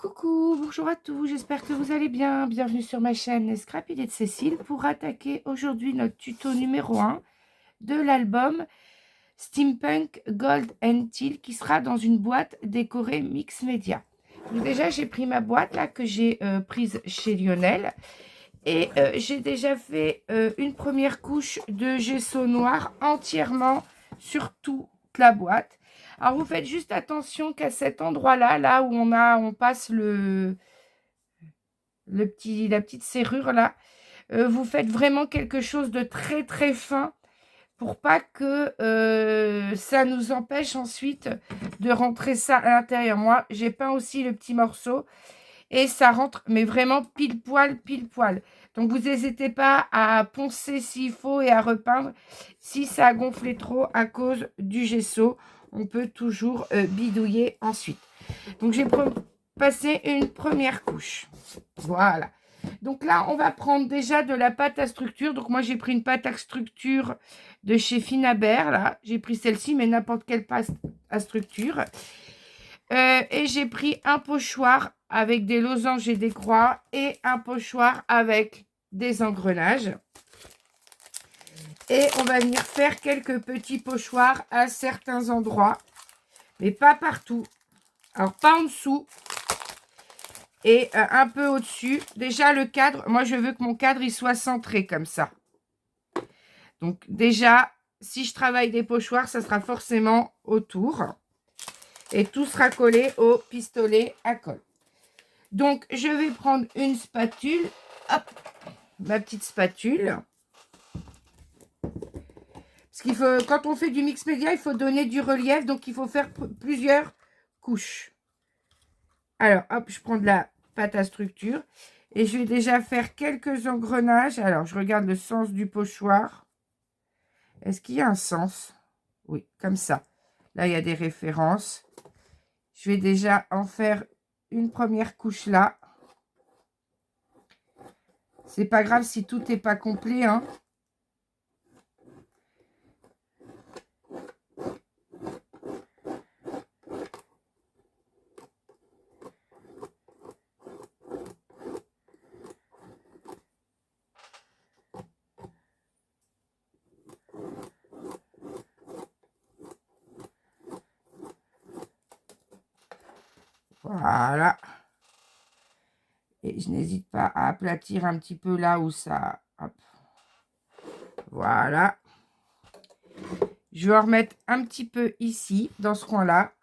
Coucou, bonjour à tous, j'espère que vous allez bien. Bienvenue sur ma chaîne Les Scrapidés de Cécile pour attaquer aujourd'hui notre tuto numéro 1 de l'album Steampunk Gold and Teal qui sera dans une boîte décorée Mix Media. Donc déjà, j'ai pris ma boîte là que j'ai prise chez Lionel et j'ai déjà fait une première couche de gesso noir entièrement sur toute la boîte. Alors, vous faites juste attention qu'à cet endroit-là, là où on passe la petite serrure là, vous faites vraiment quelque chose de très très fin pour pas que ça nous empêche ensuite de rentrer ça à l'intérieur. Moi, j'ai peint aussi le petit morceau et ça rentre, mais vraiment pile poil, pile poil. Donc, vous n'hésitez pas à poncer s'il faut et à repeindre si ça a gonflé trop à cause du gesso. On peut toujours bidouiller ensuite. Donc, j'ai passé une première couche. Voilà. Donc là, on va prendre déjà de la pâte à structure. Donc, moi, j'ai pris une pâte à structure de chez Finabert. Là, j'ai pris celle-ci, mais n'importe quelle pâte à structure. Et j'ai pris un pochoir avec des losanges et des croix et un pochoir avec des engrenages. Et on va venir faire quelques petits pochoirs à certains endroits, mais pas partout. Alors, pas en dessous et un peu au-dessus. Déjà, le cadre, moi, je veux que mon cadre, il soit centré comme ça. Donc, déjà, si je travaille des pochoirs, ça sera forcément autour. Et tout sera collé au pistolet à colle. Donc, je vais prendre une spatule. Hop, ma petite spatule. Parce qu'il faut, quand on fait du mix média, il faut donner du relief. Donc, il faut faire plusieurs couches. Alors, hop, je prends de la pâte à structure. Et je vais déjà faire quelques engrenages. Alors, je regarde le sens du pochoir. Est-ce qu'il y a un sens? Oui, comme ça. Là, il y a des références. Je vais déjà en faire une première couche là. C'est pas grave si tout n'est pas complet, hein. Voilà. Et je n'hésite pas à aplatir un petit peu là où ça... Hop. Voilà. Je vais en remettre un petit peu ici, dans ce coin-là.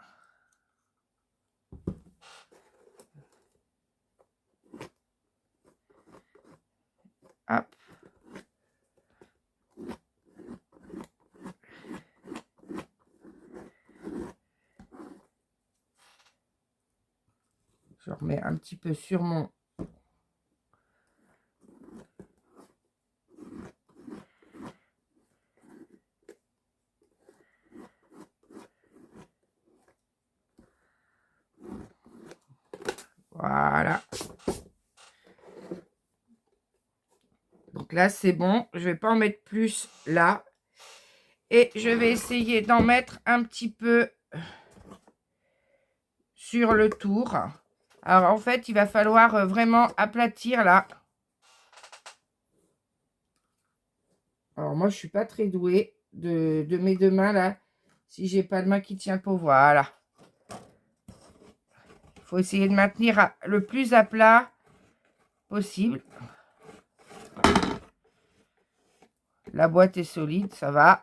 Hop. Je remets un petit peu sur mon... Voilà. Donc là, c'est bon. Je ne vais pas en mettre plus là. Et je vais essayer d'en mettre un petit peu sur le tour. Alors, en fait, il va falloir vraiment aplatir là. Alors, moi, je ne suis pas très douée de mes deux mains là. Si j'ai pas de main qui tient pas, voilà. Il faut essayer de maintenir le plus à plat possible. La boîte est solide, ça va.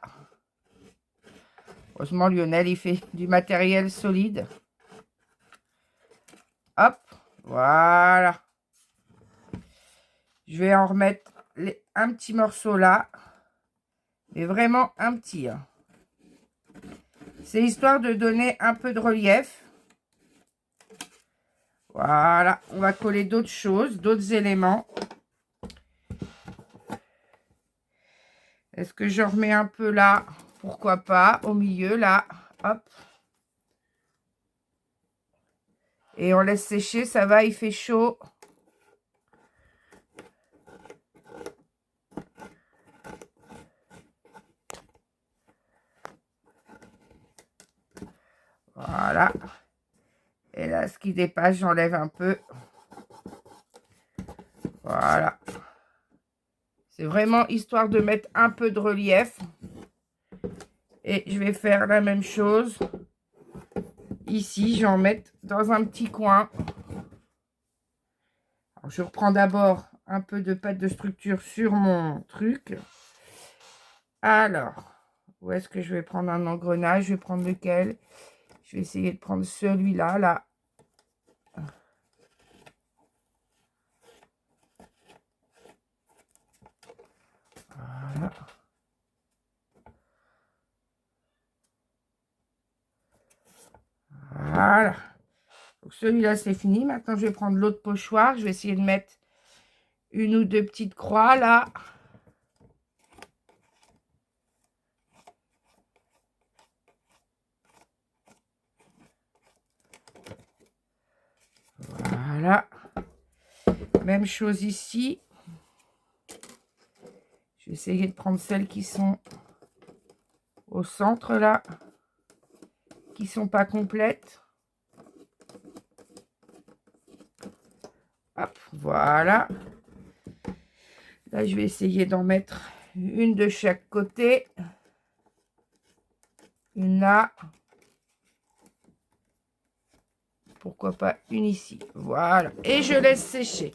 Heureusement, Lionel, il fait du matériel solide. Hop, voilà. Je vais en remettre un petit morceau là. Mais vraiment un petit. Hein. C'est histoire de donner un peu de relief. Voilà. On va coller d'autres choses, d'autres éléments. Est-ce que je remets un peu là? Pourquoi pas? Au milieu, là. Hop. Et on laisse sécher. Ça va, il fait chaud. Voilà. Et là, ce qui dépasse, j'enlève un peu. Voilà. C'est vraiment histoire de mettre un peu de relief. Et je vais faire la même chose. Ici, je vais en mettre dans un petit coin. Alors, je reprends d'abord un peu de pâte de structure sur mon truc. Alors, où est-ce que je vais prendre un engrenage? Je vais prendre lequel? Je vais essayer de prendre celui-là, là. Voilà. Voilà. Donc celui-là, c'est fini. Maintenant, je vais prendre l'autre pochoir. Je vais essayer de mettre une ou deux petites croix, là. Voilà. Même chose ici. Je vais essayer de prendre celles qui sont au centre, là. Qui sont pas complètes. Hop, voilà. Là, je vais essayer d'en mettre une de chaque côté. Une là. Pourquoi pas une ici. Voilà. Et je laisse sécher.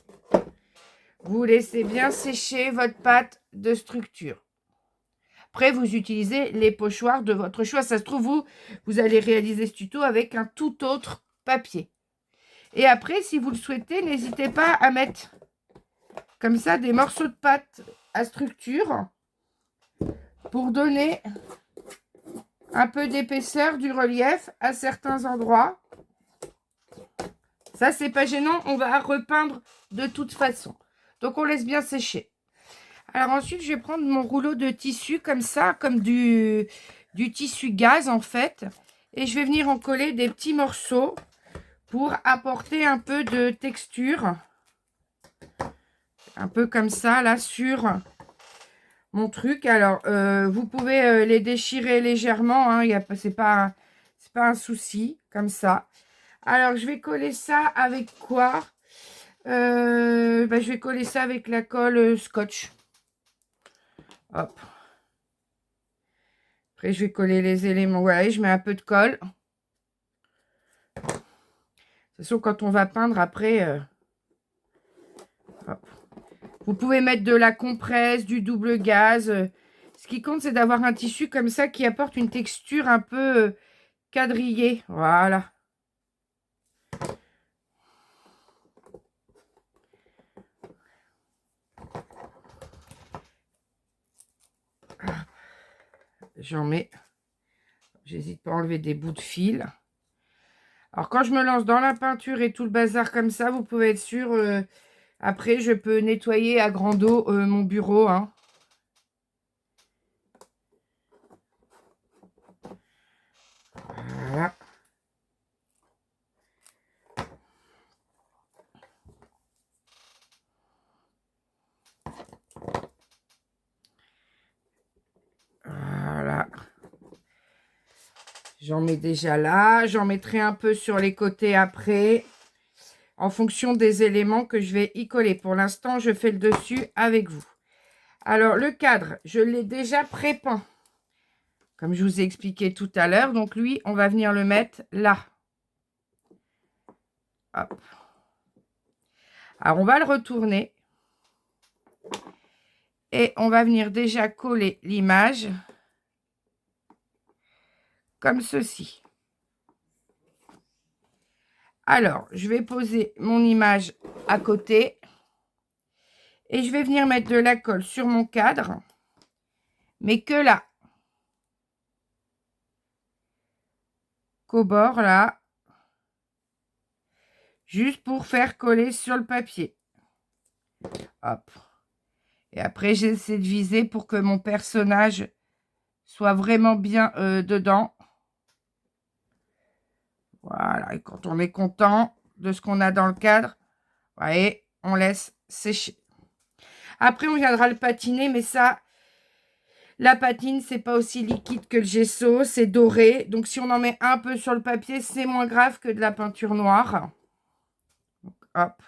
Vous laissez bien sécher votre pâte de structure. Après, vous utilisez les pochoirs de votre choix. Ça se trouve, vous allez réaliser ce tuto avec un tout autre papier. Et après, si vous le souhaitez, n'hésitez pas à mettre comme ça des morceaux de pâte à structure pour donner un peu d'épaisseur, du relief à certains endroits. Ça, c'est pas gênant. On va repeindre de toute façon. Donc, on laisse bien sécher. Alors ensuite, je vais prendre mon rouleau de tissu comme ça, comme du tissu gaze en fait. Et je vais venir en coller des petits morceaux pour apporter un peu de texture. Un peu comme ça, là, sur mon truc. Alors, vous pouvez les déchirer légèrement. Hein, c'est pas un souci, comme ça. Alors, je vais coller ça avec quoi? Je vais coller ça avec la colle scotch. Hop. Après, je vais coller les éléments. Voilà, je mets un peu de colle. De toute façon, quand on va peindre, après... vous pouvez mettre de la compresse, du double gaze. Ce qui compte, c'est d'avoir un tissu comme ça qui apporte une texture un peu quadrillée. Voilà. J'en mets. J'hésite pas à enlever des bouts de fil. Alors, quand je me lance dans la peinture et tout le bazar comme ça, vous pouvez être sûr... après, je peux nettoyer à grande eau mon bureau. Hein. Voilà. Voilà. J'en mets déjà là. J'en mettrai un peu sur les côtés après. En fonction des éléments que je vais y coller. Pour l'instant, je fais le dessus avec vous. Alors, le cadre, je l'ai déjà prépeint. Comme je vous ai expliqué tout à l'heure. Donc, lui, on va venir le mettre là. Hop. Alors, on va le retourner. Et on va venir déjà coller l'image. Comme ceci. Alors, je vais poser mon image à côté. Et je vais venir mettre de la colle sur mon cadre. Mais que là. Qu'au bord, là. Juste pour faire coller sur le papier. Hop. Et après, j'essaie de viser pour que mon personnage soit vraiment bien dedans. Voilà. Et quand on est content de ce qu'on a dans le cadre, vous voyez, on laisse sécher. Après, on viendra le patiner, mais ça, la patine, c'est pas aussi liquide que le gesso, c'est doré. Donc, si on en met un peu sur le papier, c'est moins grave que de la peinture noire. hop.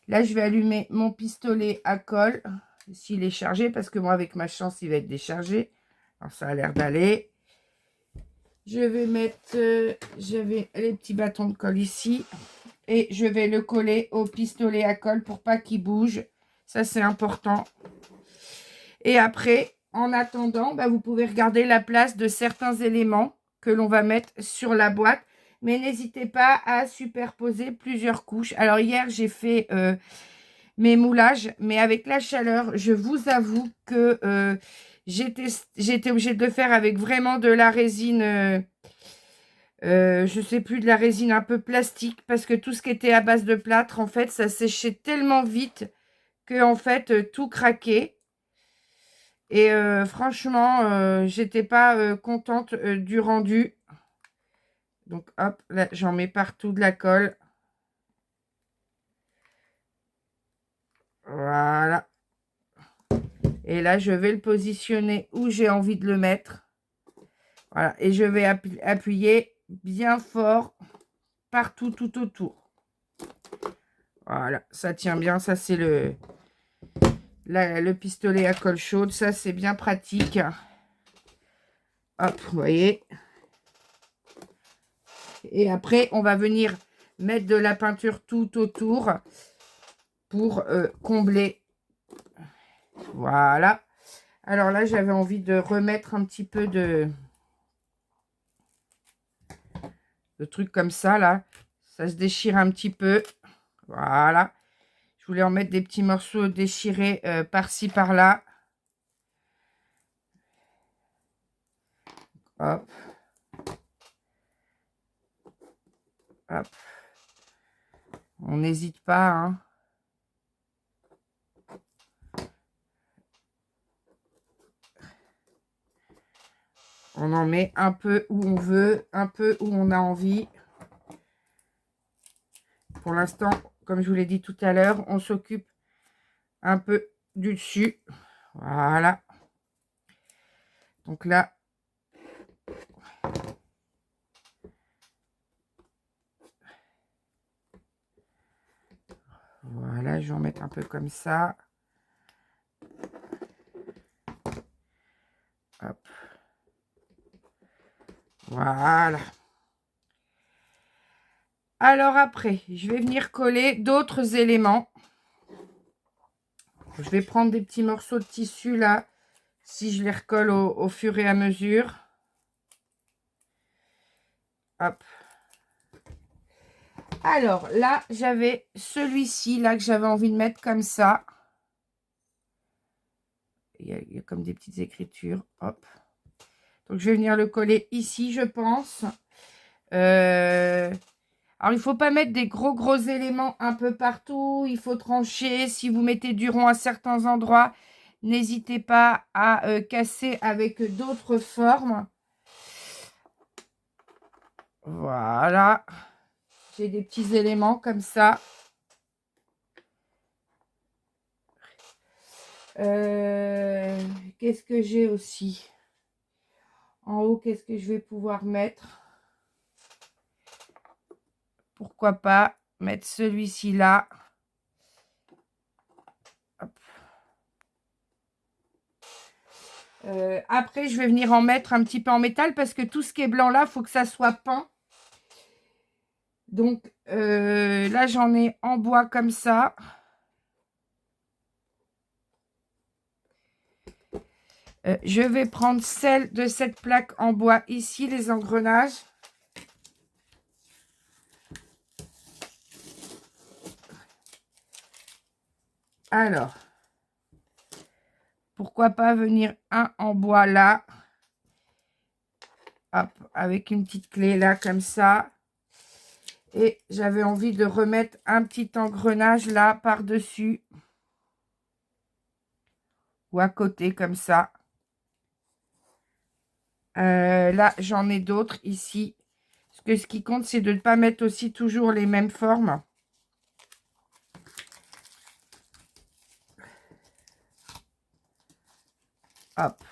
Là, je vais allumer mon pistolet à colle, s'il est chargé, parce que moi, avec ma chance, il va être déchargé. Alors, ça a l'air d'aller. Je vais mettre, j'avais les petits bâtons de colle ici. Et je vais le coller au pistolet à colle pour pas qu'il bouge. Ça, c'est important. Et après, en attendant, bah, vous pouvez regarder la place de certains éléments que l'on va mettre sur la boîte. Mais n'hésitez pas à superposer plusieurs couches. Alors, hier, j'ai fait mes moulages. Mais avec la chaleur, je vous avoue que j'étais obligée de le faire avec vraiment de la résine... je sais plus, de la résine un peu plastique, parce que tout ce qui était à base de plâtre, en fait, ça séchait tellement vite que, en fait, tout craquait. Et franchement, j'étais pas contente du rendu. Donc, hop, là, j'en mets partout de la colle. Voilà. Et là, je vais le positionner où j'ai envie de le mettre. Voilà. Et je vais appuyer bien fort partout, tout autour. Voilà, ça tient bien. Ça, c'est le pistolet à colle chaude. Ça, c'est bien pratique. Hop, vous voyez. Et après, on va venir mettre de la peinture tout autour pour combler. Voilà. Alors là, j'avais envie de remettre un petit peu de trucs comme ça, là. Ça se déchire un petit peu. Voilà. Je voulais en mettre des petits morceaux déchirés par-ci, par-là. Hop. Hop. On n'hésite pas, hein. On en met un peu où on veut, un peu où on a envie. Pour l'instant, comme je vous l'ai dit tout à l'heure, on s'occupe un peu du dessus. Voilà. Donc là, voilà, je vais en mettre un peu comme ça. Hop. Voilà. Alors après, je vais venir coller d'autres éléments. Je vais prendre des petits morceaux de tissu là, si je les recolle au fur et à mesure. Hop. Alors là, j'avais celui-ci là que j'avais envie de mettre comme ça. Il y a comme des petites écritures. Hop. Donc, je vais venir le coller ici, je pense. Alors, il ne faut pas mettre des gros éléments un peu partout. Il faut trancher. Si vous mettez du rond à certains endroits, n'hésitez pas à casser avec d'autres formes. Voilà. J'ai des petits éléments comme ça. Qu'est-ce que j'ai aussi? En haut, qu'est-ce que je vais pouvoir mettre? Pourquoi pas mettre celui-ci là. Après, je vais venir en mettre un petit peu en métal parce que tout ce qui est blanc là, il faut que ça soit peint. Donc là, j'en ai en bois comme ça. Je vais prendre celle de cette plaque en bois ici, les engrenages. Alors, pourquoi pas venir un en bois là. Hop, avec une petite clé là comme ça. Et j'avais envie de remettre un petit engrenage là par-dessus. Ou à côté comme ça. Là, j'en ai d'autres ici. Parce que ce qui compte, c'est de ne pas mettre aussi toujours les mêmes formes. Hop.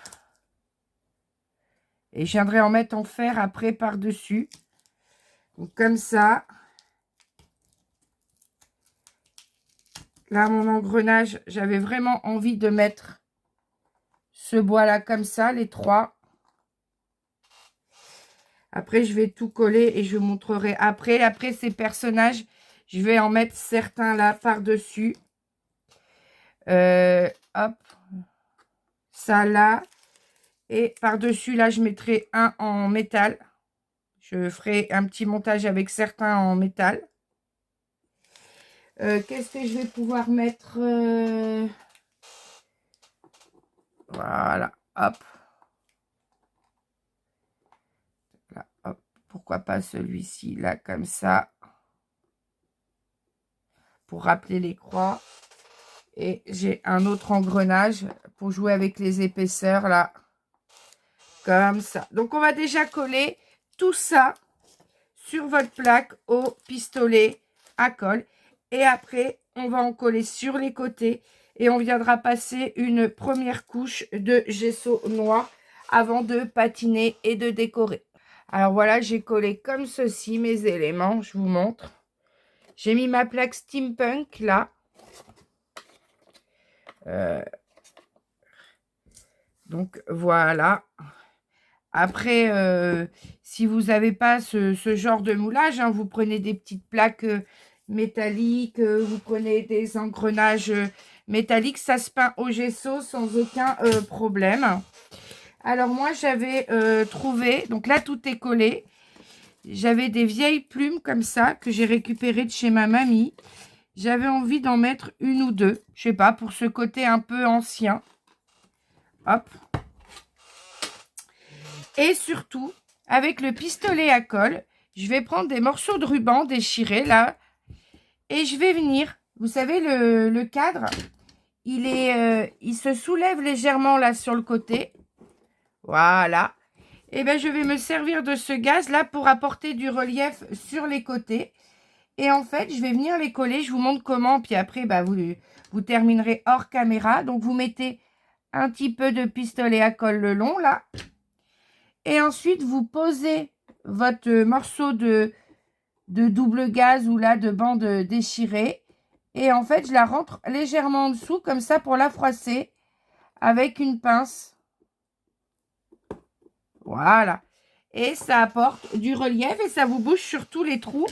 Et je viendrai en mettre en fer après par-dessus. Donc, comme ça. Là, mon engrenage, j'avais vraiment envie de mettre ce bois-là comme ça, les 3. Après, je vais tout coller et je vous montrerai après. Après, ces personnages, je vais en mettre certains là par-dessus. Hop. Ça là. Et par-dessus, là, je mettrai un en métal. Je ferai un petit montage avec certains en métal. Qu'est-ce que je vais pouvoir mettre Voilà. Hop. Là, hop. Pourquoi pas celui-ci, là, comme ça. Pour rappeler les croix. Et j'ai un autre engrenage pour jouer avec les épaisseurs, là. Comme ça. Donc, on va déjà coller tout ça sur votre plaque au pistolet à colle. Et après, on va en coller sur les côtés. Et on viendra passer une première couche de gesso noir avant de patiner et de décorer. Alors voilà, j'ai collé comme ceci mes éléments. Je vous montre. J'ai mis ma plaque steampunk là. Donc voilà. Après, si vous n'avez pas ce genre de moulage, hein, vous prenez des petites plaques métalliques, vous prenez des engrenages métalliques, ça se peint au gesso sans aucun problème. Alors moi, j'avais trouvé, donc là, tout est collé. J'avais des vieilles plumes comme ça que j'ai récupérées de chez ma mamie. J'avais envie d'en mettre une ou deux, je sais pas, pour ce côté un peu ancien. Hop. Et surtout, avec le pistolet à colle, je vais prendre des morceaux de ruban déchirés là. Et je vais venir, vous savez, le cadre, il se soulève légèrement là sur le côté. Voilà. Et bien, je vais me servir de ce gaz là pour apporter du relief sur les côtés. Et en fait, je vais venir les coller. Je vous montre comment. Puis après, bah, vous terminerez hors caméra. Donc, vous mettez un petit peu de pistolet à colle le long là. Et ensuite, vous posez votre morceau de double gaz ou là de bande déchirée. Et en fait, je la rentre légèrement en dessous comme ça pour la froisser avec une pince. Voilà. Et ça apporte du relief et ça vous bouge sur tous les trous.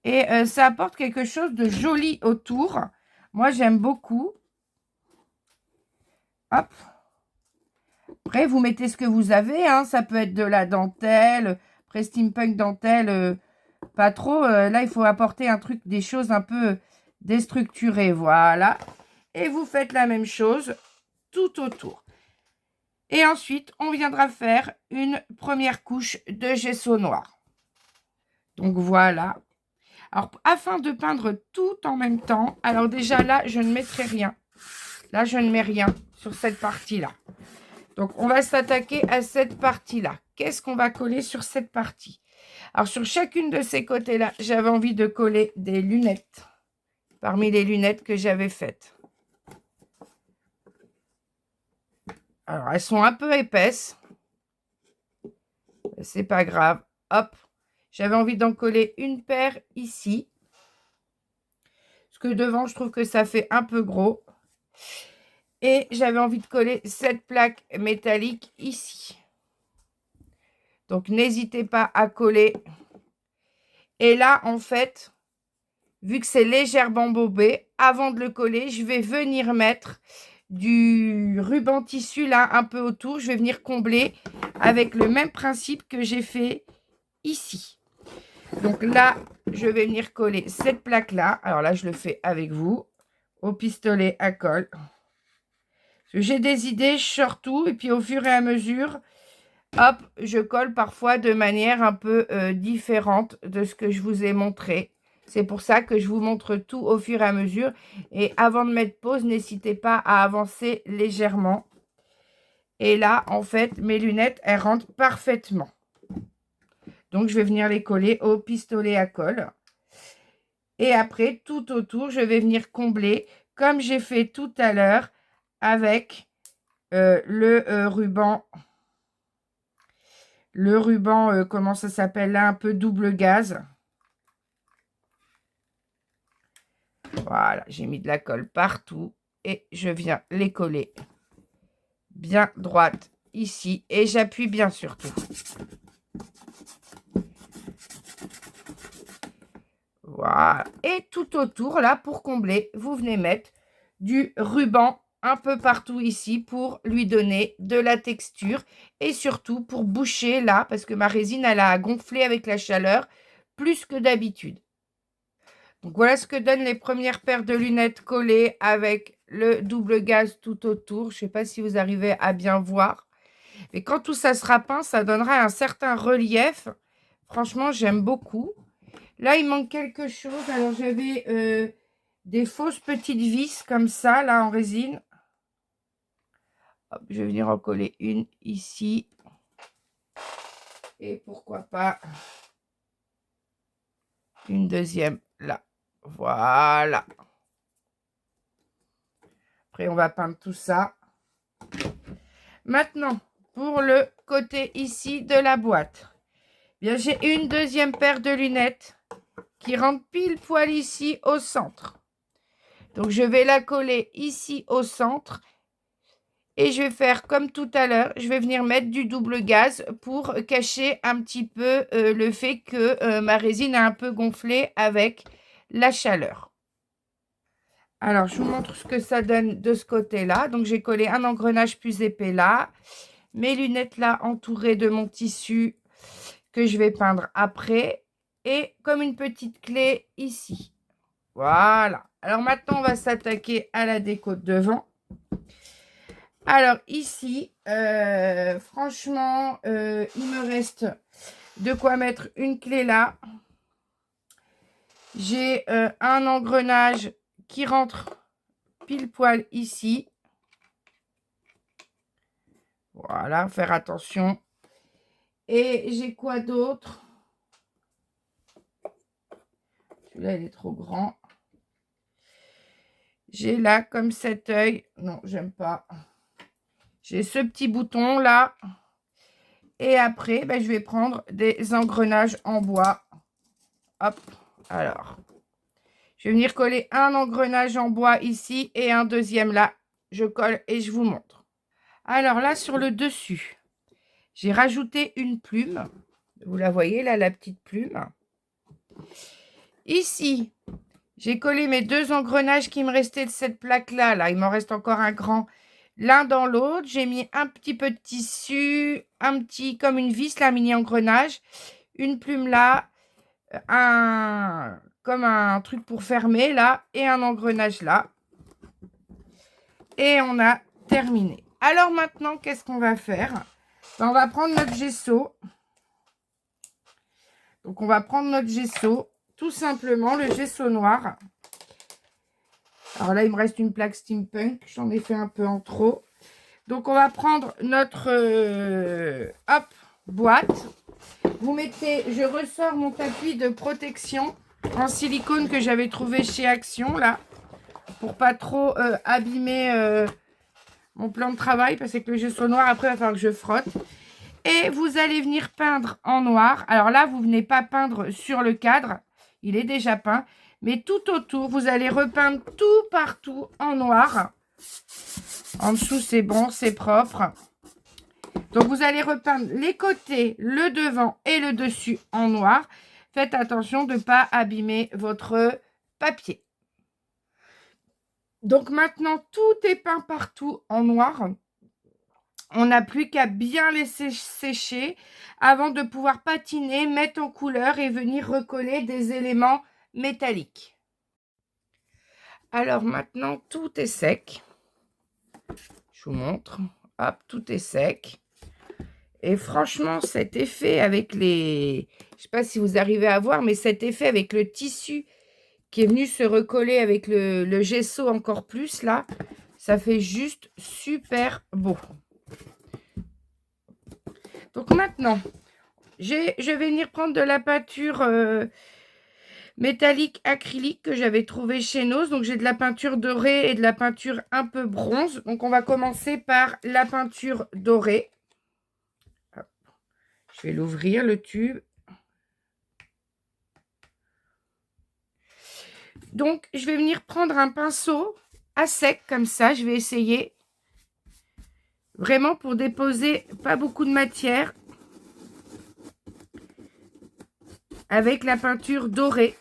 Et ça apporte quelque chose de joli autour. Moi, j'aime beaucoup. Hop. Après, vous mettez ce que vous avez. Hein. Ça peut être de la dentelle. Après, steampunk dentelle, pas trop. Là, il faut apporter un truc, des choses un peu déstructurées. Voilà. Et vous faites la même chose tout autour. Et ensuite, on viendra faire une première couche de gesso noir. Donc, voilà. Alors, afin de peindre tout en même temps, alors déjà là, je ne mettrai rien. Là, je ne mets rien sur cette partie-là. Donc, on va s'attaquer à cette partie-là. Qu'est-ce qu'on va coller sur cette partie? Alors, sur chacune de ces côtés-là, j'avais envie de coller des lunettes. Parmi les lunettes que j'avais faites. Alors, elles sont un peu épaisses. C'est pas grave. Hop. J'avais envie d'en coller une paire ici. Parce que devant, je trouve que ça fait un peu gros. Et j'avais envie de coller cette plaque métallique ici. Donc, n'hésitez pas à coller. Et là, en fait, vu que c'est légèrement bobé, avant de le coller, je vais venir mettre du ruban tissu là, un peu autour. Je vais venir combler avec le même principe que j'ai fait ici. Donc là, je vais venir coller cette plaque-là. Alors là, je le fais avec vous, au pistolet à colle. J'ai des idées, je sors tout. Et puis, au fur et à mesure, hop, je colle parfois de manière un peu différente de ce que je vous ai montré. C'est pour ça que je vous montre tout au fur et à mesure. Et avant de mettre pause, n'hésitez pas à avancer légèrement. Et là, en fait, mes lunettes, elles rentrent parfaitement. Donc, je vais venir les coller au pistolet à colle. Et après, tout autour, je vais venir combler, comme j'ai fait tout à l'heure, avec le ruban. Le ruban, comment ça s'appelle là, un peu double gaz. Voilà, j'ai mis de la colle partout et je viens les coller bien droite ici et j'appuie bien sur tout. Voilà. Et tout autour, là, pour combler, vous venez mettre du ruban un peu partout ici pour lui donner de la texture et surtout pour boucher là, parce que ma résine, elle a gonflé avec la chaleur plus que d'habitude. Donc voilà ce que donnent les premières paires de lunettes collées avec le double gaz tout autour. Je ne sais pas si vous arrivez à bien voir. Mais quand tout ça sera peint, ça donnera un certain relief. Franchement, j'aime beaucoup. Là, il manque quelque chose. Alors, j'avais des fausses petites vis comme ça, là, en résine. Hop, je vais venir en coller une ici. Et pourquoi pas une deuxième là. Voilà. Après, on va peindre tout ça. Maintenant, pour le côté ici de la boîte, bien, j'ai une deuxième paire de lunettes qui rentre pile poil ici au centre. Donc, je vais la coller ici au centre. Et je vais faire comme tout à l'heure, je vais venir mettre du double gaz pour cacher un petit peu le fait que ma résine a un peu gonflé avec la chaleur. Alors, je vous montre ce que ça donne de ce côté-là. Donc, j'ai collé un engrenage plus épais là. Mes lunettes là entourées de mon tissu que je vais peindre après. Et comme une petite clé ici. Voilà. Alors, maintenant, on va s'attaquer à la déco de devant. Alors ici, franchement, il me reste de quoi mettre une clé là. J'ai un engrenage qui rentre pile poil ici. Voilà, faire attention. Et j'ai quoi d'autre? Celui-là, il est trop grand. J'ai là comme cet œil. Non, j'aime pas. J'ai ce petit bouton là. Et après, ben, je vais prendre des engrenages en bois. Hop, alors. Je vais venir coller un engrenage en bois ici et un deuxième là. Je colle et je vous montre. Alors là, sur le dessus, j'ai rajouté une plume. Vous la voyez là, la petite plume. Ici, j'ai collé mes deux engrenages qui me restaient de cette plaque-là. Là, il m'en reste encore un grand. L'un dans l'autre, j'ai mis un petit peu de tissu, un petit, comme une vis, là, mini engrenage. Une plume là, comme un truc pour fermer là, et un engrenage là. Et on a terminé. Alors maintenant, qu'est-ce qu'on va faire? On va prendre notre gesso. Donc, on va prendre notre gesso, tout simplement, le gesso noir. Alors là, il me reste une plaque steampunk. J'en ai fait un peu en trop. Donc, on va prendre notre boîte. Vous mettez, je ressors mon tapis de protection en silicone que j'avais trouvé chez Action, là, pour pas trop abîmer mon plan de travail, parce que le gesso noir, après, il va falloir que je frotte. Et vous allez venir peindre en noir. Alors là, vous ne venez pas peindre sur le cadre. Il est déjà peint. Mais tout autour, vous allez repeindre tout partout en noir. En dessous, c'est bon, c'est propre. Donc, vous allez repeindre les côtés, le devant et le dessus en noir. Faites attention de ne pas abîmer votre papier. Donc, maintenant, tout est peint partout en noir. On n'a plus qu'à bien laisser sécher avant de pouvoir patiner, mettre en couleur et venir recoller des éléments métalliques. Alors maintenant, tout est sec. Je vous montre. Hop, tout est sec. Et franchement, cet effet avec les... Je ne sais pas si vous arrivez à voir, mais cet effet avec le tissu qui est venu se recoller avec le gesso encore plus, là, ça fait juste super beau. Donc maintenant, je vais venir prendre de la peinture métallique acrylique que j'avais trouvé chez Nose. Donc j'ai de la peinture dorée et de la peinture un peu bronze. Donc on va commencer par la peinture dorée. Hop. Je vais l'ouvrir, le tube. Donc, je vais venir prendre un pinceau à sec, comme ça. Je vais essayer vraiment pour déposer pas beaucoup de matière avec la peinture dorée.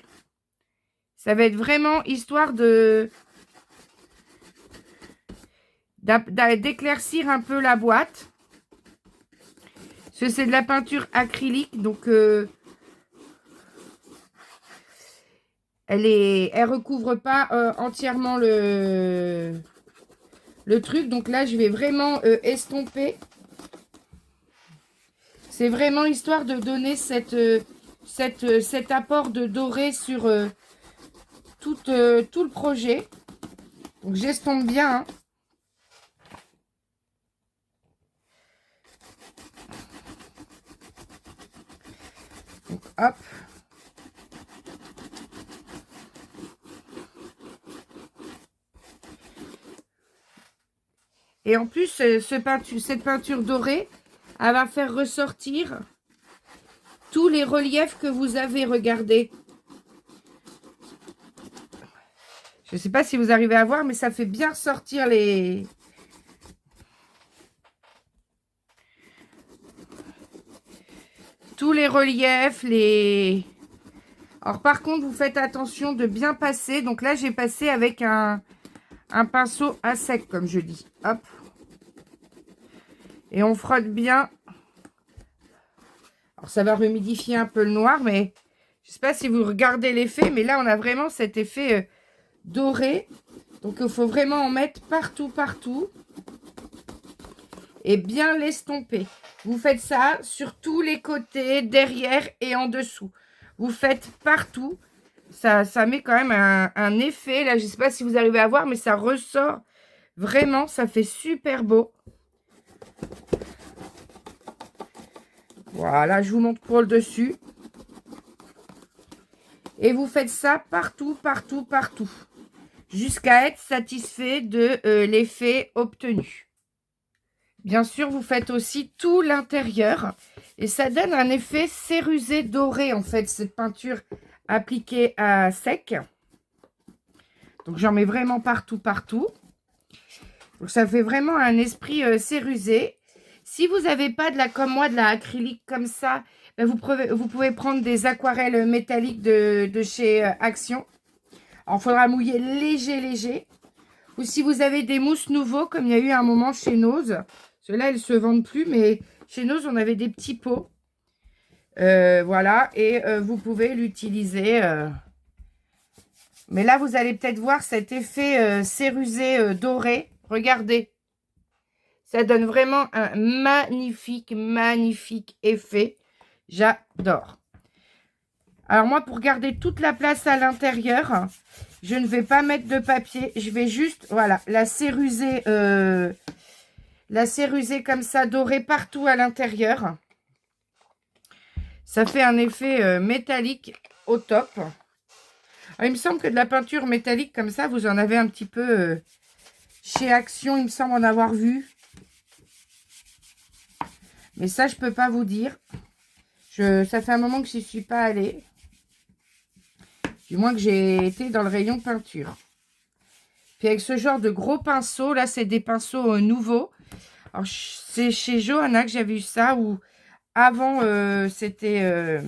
Ça va être vraiment histoire d'éclaircir un peu la boîte. Parce que c'est de la peinture acrylique, donc elle recouvre pas entièrement le truc. Donc là, je vais vraiment estomper. C'est vraiment histoire de donner cet apport de doré sur tout le projet. Donc j'estompe bien. Hein. Donc, hop. Et en plus, cette peinture dorée, elle va faire ressortir tous les reliefs que vous avez regardés. Je ne sais pas si vous arrivez à voir, mais ça fait bien ressortir tous les reliefs, Alors par contre, vous faites attention de bien passer. Donc là, j'ai passé avec un pinceau à sec, comme je dis. Hop. Et on frotte bien. Alors ça va humidifier un peu le noir, mais je ne sais pas si vous regardez l'effet, mais là, on a vraiment cet effet doré. Donc il faut vraiment en mettre partout, partout. Et bien l'estomper. Vous faites ça sur tous les côtés, derrière et en dessous. Vous faites partout. Ça met quand même un effet. Là, je ne sais pas si vous arrivez à voir, mais ça ressort vraiment. Ça fait super beau. Voilà, je vous montre pour le dessus. Et vous faites ça partout, partout, partout. Jusqu'à être satisfait de l'effet obtenu. Bien sûr, vous faites aussi tout l'intérieur. Et ça donne un effet cérusé doré, en fait, cette peinture appliquée à sec. Donc, j'en mets vraiment partout, partout. Donc, ça fait vraiment un esprit cérusé. Si vous n'avez pas comme moi, de la acrylique comme ça, ben vous pouvez prendre des aquarelles métalliques de chez Action. Alors, il faudra mouiller léger, léger. Ou si vous avez des mousses nouveaux, comme il y a eu un moment chez Nose. Ceux-là, ils ne se vendent plus, mais chez Nose, on avait des petits pots. Voilà, et vous pouvez l'utiliser. Mais là, vous allez peut-être voir cet effet cérusé doré. Regardez. Ça donne vraiment un magnifique, magnifique effet. J'adore. Alors moi, pour garder toute la place à l'intérieur, je ne vais pas mettre de papier. Je vais juste, voilà, la céruser comme ça, dorée partout à l'intérieur. Ça fait un effet métallique au top. Alors, il me semble que de la peinture métallique comme ça, vous en avez un petit peu chez Action. Il me semble en avoir vu. Mais ça, je ne peux pas vous dire. Ça fait un moment que je n'y suis pas allée. Du moins que j'ai été dans le rayon peinture. Puis avec ce genre de gros pinceaux, là, c'est des pinceaux nouveaux. Alors, c'est chez Johanna que j'avais eu ça, ou avant, c'était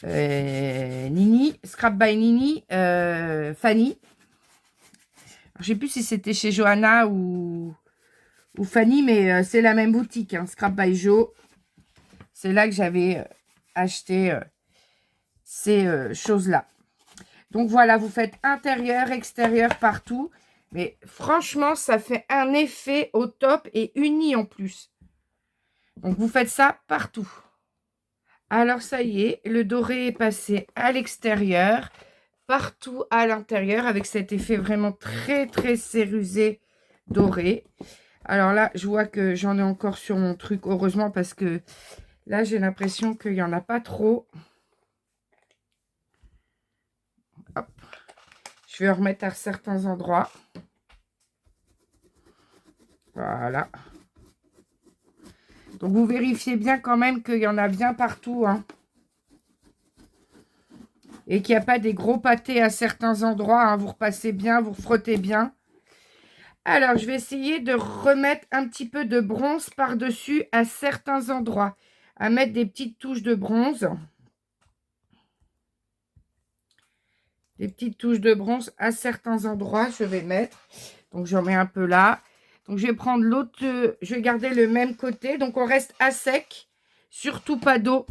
Nini, Scrap by Nini, Fanny. Je ne sais plus si c'était chez Johanna ou Fanny, mais c'est la même boutique, hein, Scrap by Jo. C'est là que j'avais acheté ces choses-là. Donc voilà, vous faites intérieur, extérieur, partout. Mais franchement, ça fait un effet au top et uni en plus. Donc vous faites ça partout. Alors ça y est, le doré est passé à l'extérieur, partout à l'intérieur, avec cet effet vraiment très très cérusé doré. Alors là, je vois que j'en ai encore sur mon truc, heureusement, parce que là, j'ai l'impression qu'il n'y en a pas trop. Hop. Je vais remettre à certains endroits. Voilà. Donc, vous vérifiez bien quand même qu'il y en a bien partout. Hein. et qu'il n'y a pas des gros pâtés à certains endroits. Hein. Vous repassez bien, vous frottez bien. Alors, je vais essayer de remettre un petit peu de bronze par-dessus à certains endroits. À mettre des petites touches de bronze. Des petites touches de bronze à certains endroits, je vais mettre. Donc, j'en mets un peu là. Donc, je vais prendre l'autre, je vais garder le même côté. Donc, on reste à sec, surtout pas d'eau.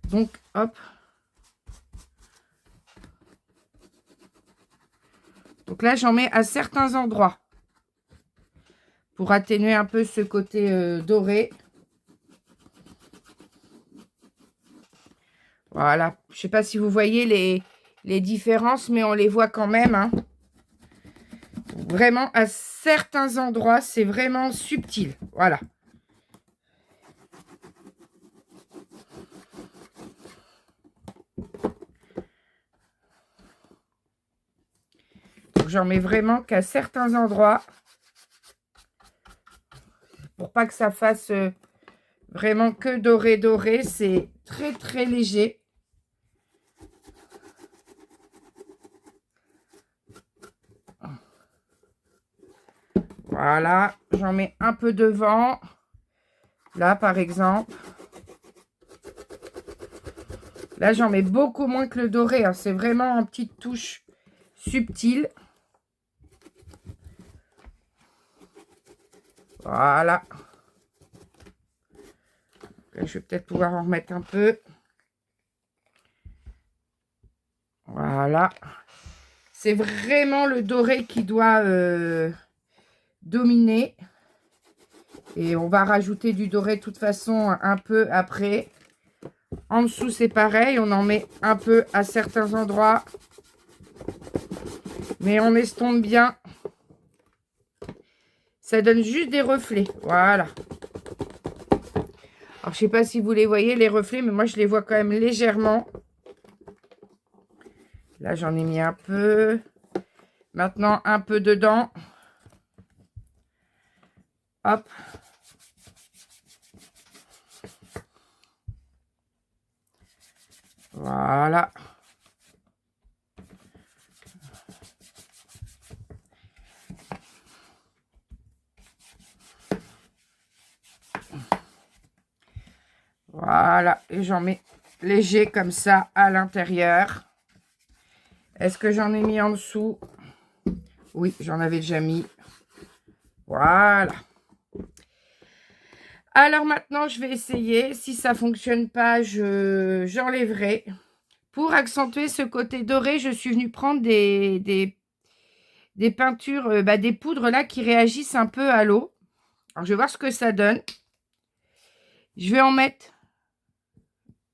Donc, hop. Donc là, j'en mets à certains endroits pour atténuer un peu ce côté doré. Voilà. Je ne sais pas si vous voyez les différences, mais on les voit quand même. Hein. Vraiment, à certains endroits, c'est vraiment subtil. Voilà. J'en mets vraiment qu'à certains endroits. Pour pas que ça fasse vraiment que doré. C'est très, très léger. Voilà. J'en mets un peu devant. Là, par exemple. Là, j'en mets beaucoup moins que le doré. Hein. C'est vraiment en petite touche subtile. Voilà. Là, je vais peut-être pouvoir en remettre un peu. Voilà. C'est vraiment le doré qui doit dominer. Et on va rajouter du doré de toute façon un peu après. En dessous, c'est pareil. On en met un peu à certains endroits. Mais on estompe bien. Ça donne juste des reflets. Voilà. Alors, je ne sais pas si vous les voyez, les reflets, mais moi, je les vois quand même légèrement. Là, j'en ai mis un peu. Maintenant, un peu dedans. Hop. Voilà. Voilà. Et j'en mets léger comme ça à l'intérieur. Est-ce que j'en ai mis en dessous? Oui, j'en avais déjà mis. Voilà. Alors maintenant, je vais essayer. Si ça ne fonctionne pas, j'enlèverai. Pour accentuer ce côté doré, je suis venue prendre des peintures, des poudres là qui réagissent un peu à l'eau. Alors, je vais voir ce que ça donne. Je vais en mettre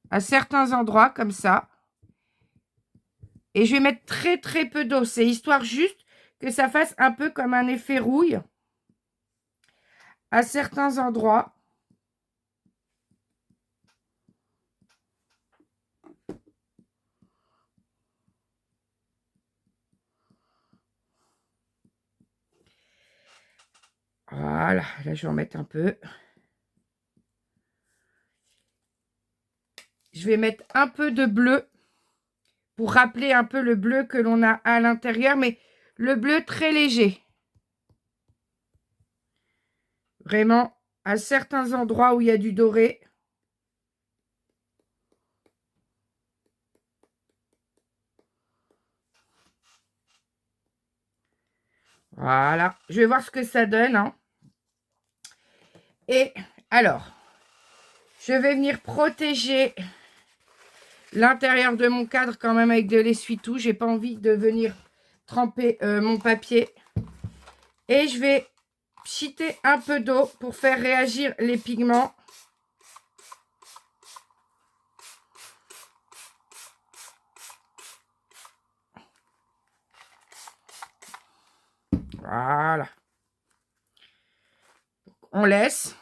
à certains endroits comme ça. Et je vais mettre très très peu d'eau. C'est histoire juste que ça fasse un peu comme un effet rouille à certains endroits. Voilà, là je vais en mettre un peu. Je vais mettre un peu de bleu pour rappeler un peu le bleu que l'on a à l'intérieur, mais le bleu très léger. Vraiment, à certains endroits où il y a du doré. Voilà, je vais voir ce que ça donne. Hein. Et alors, je vais venir protéger l'intérieur de mon cadre quand même avec de l'essuie-tout. J'ai pas envie de venir tremper mon papier. Et je vais pchiter un peu d'eau pour faire réagir les pigments. Voilà. On laisse.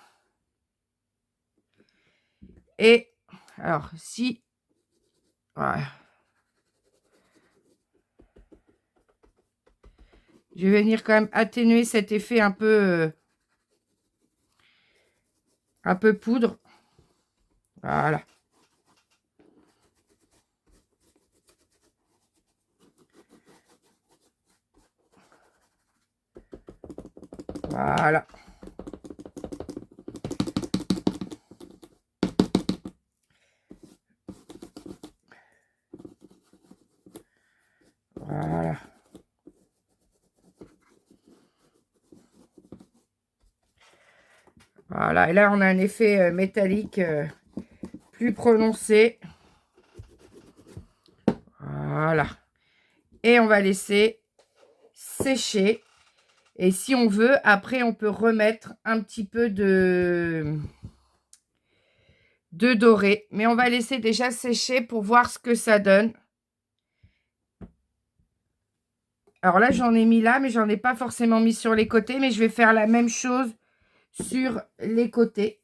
Et alors, si... Voilà. Je vais venir quand même atténuer cet effet un peu poudre. Voilà. Voilà. Voilà. Voilà. Et là, on a un effet métallique plus prononcé. Voilà. Et on va laisser sécher. Et si on veut, après, on peut remettre un petit peu de doré. Mais on va laisser déjà sécher pour voir ce que ça donne. Alors là, j'en ai mis là, mais j'en ai pas forcément mis sur les côtés. Mais je vais faire la même chose sur les côtés.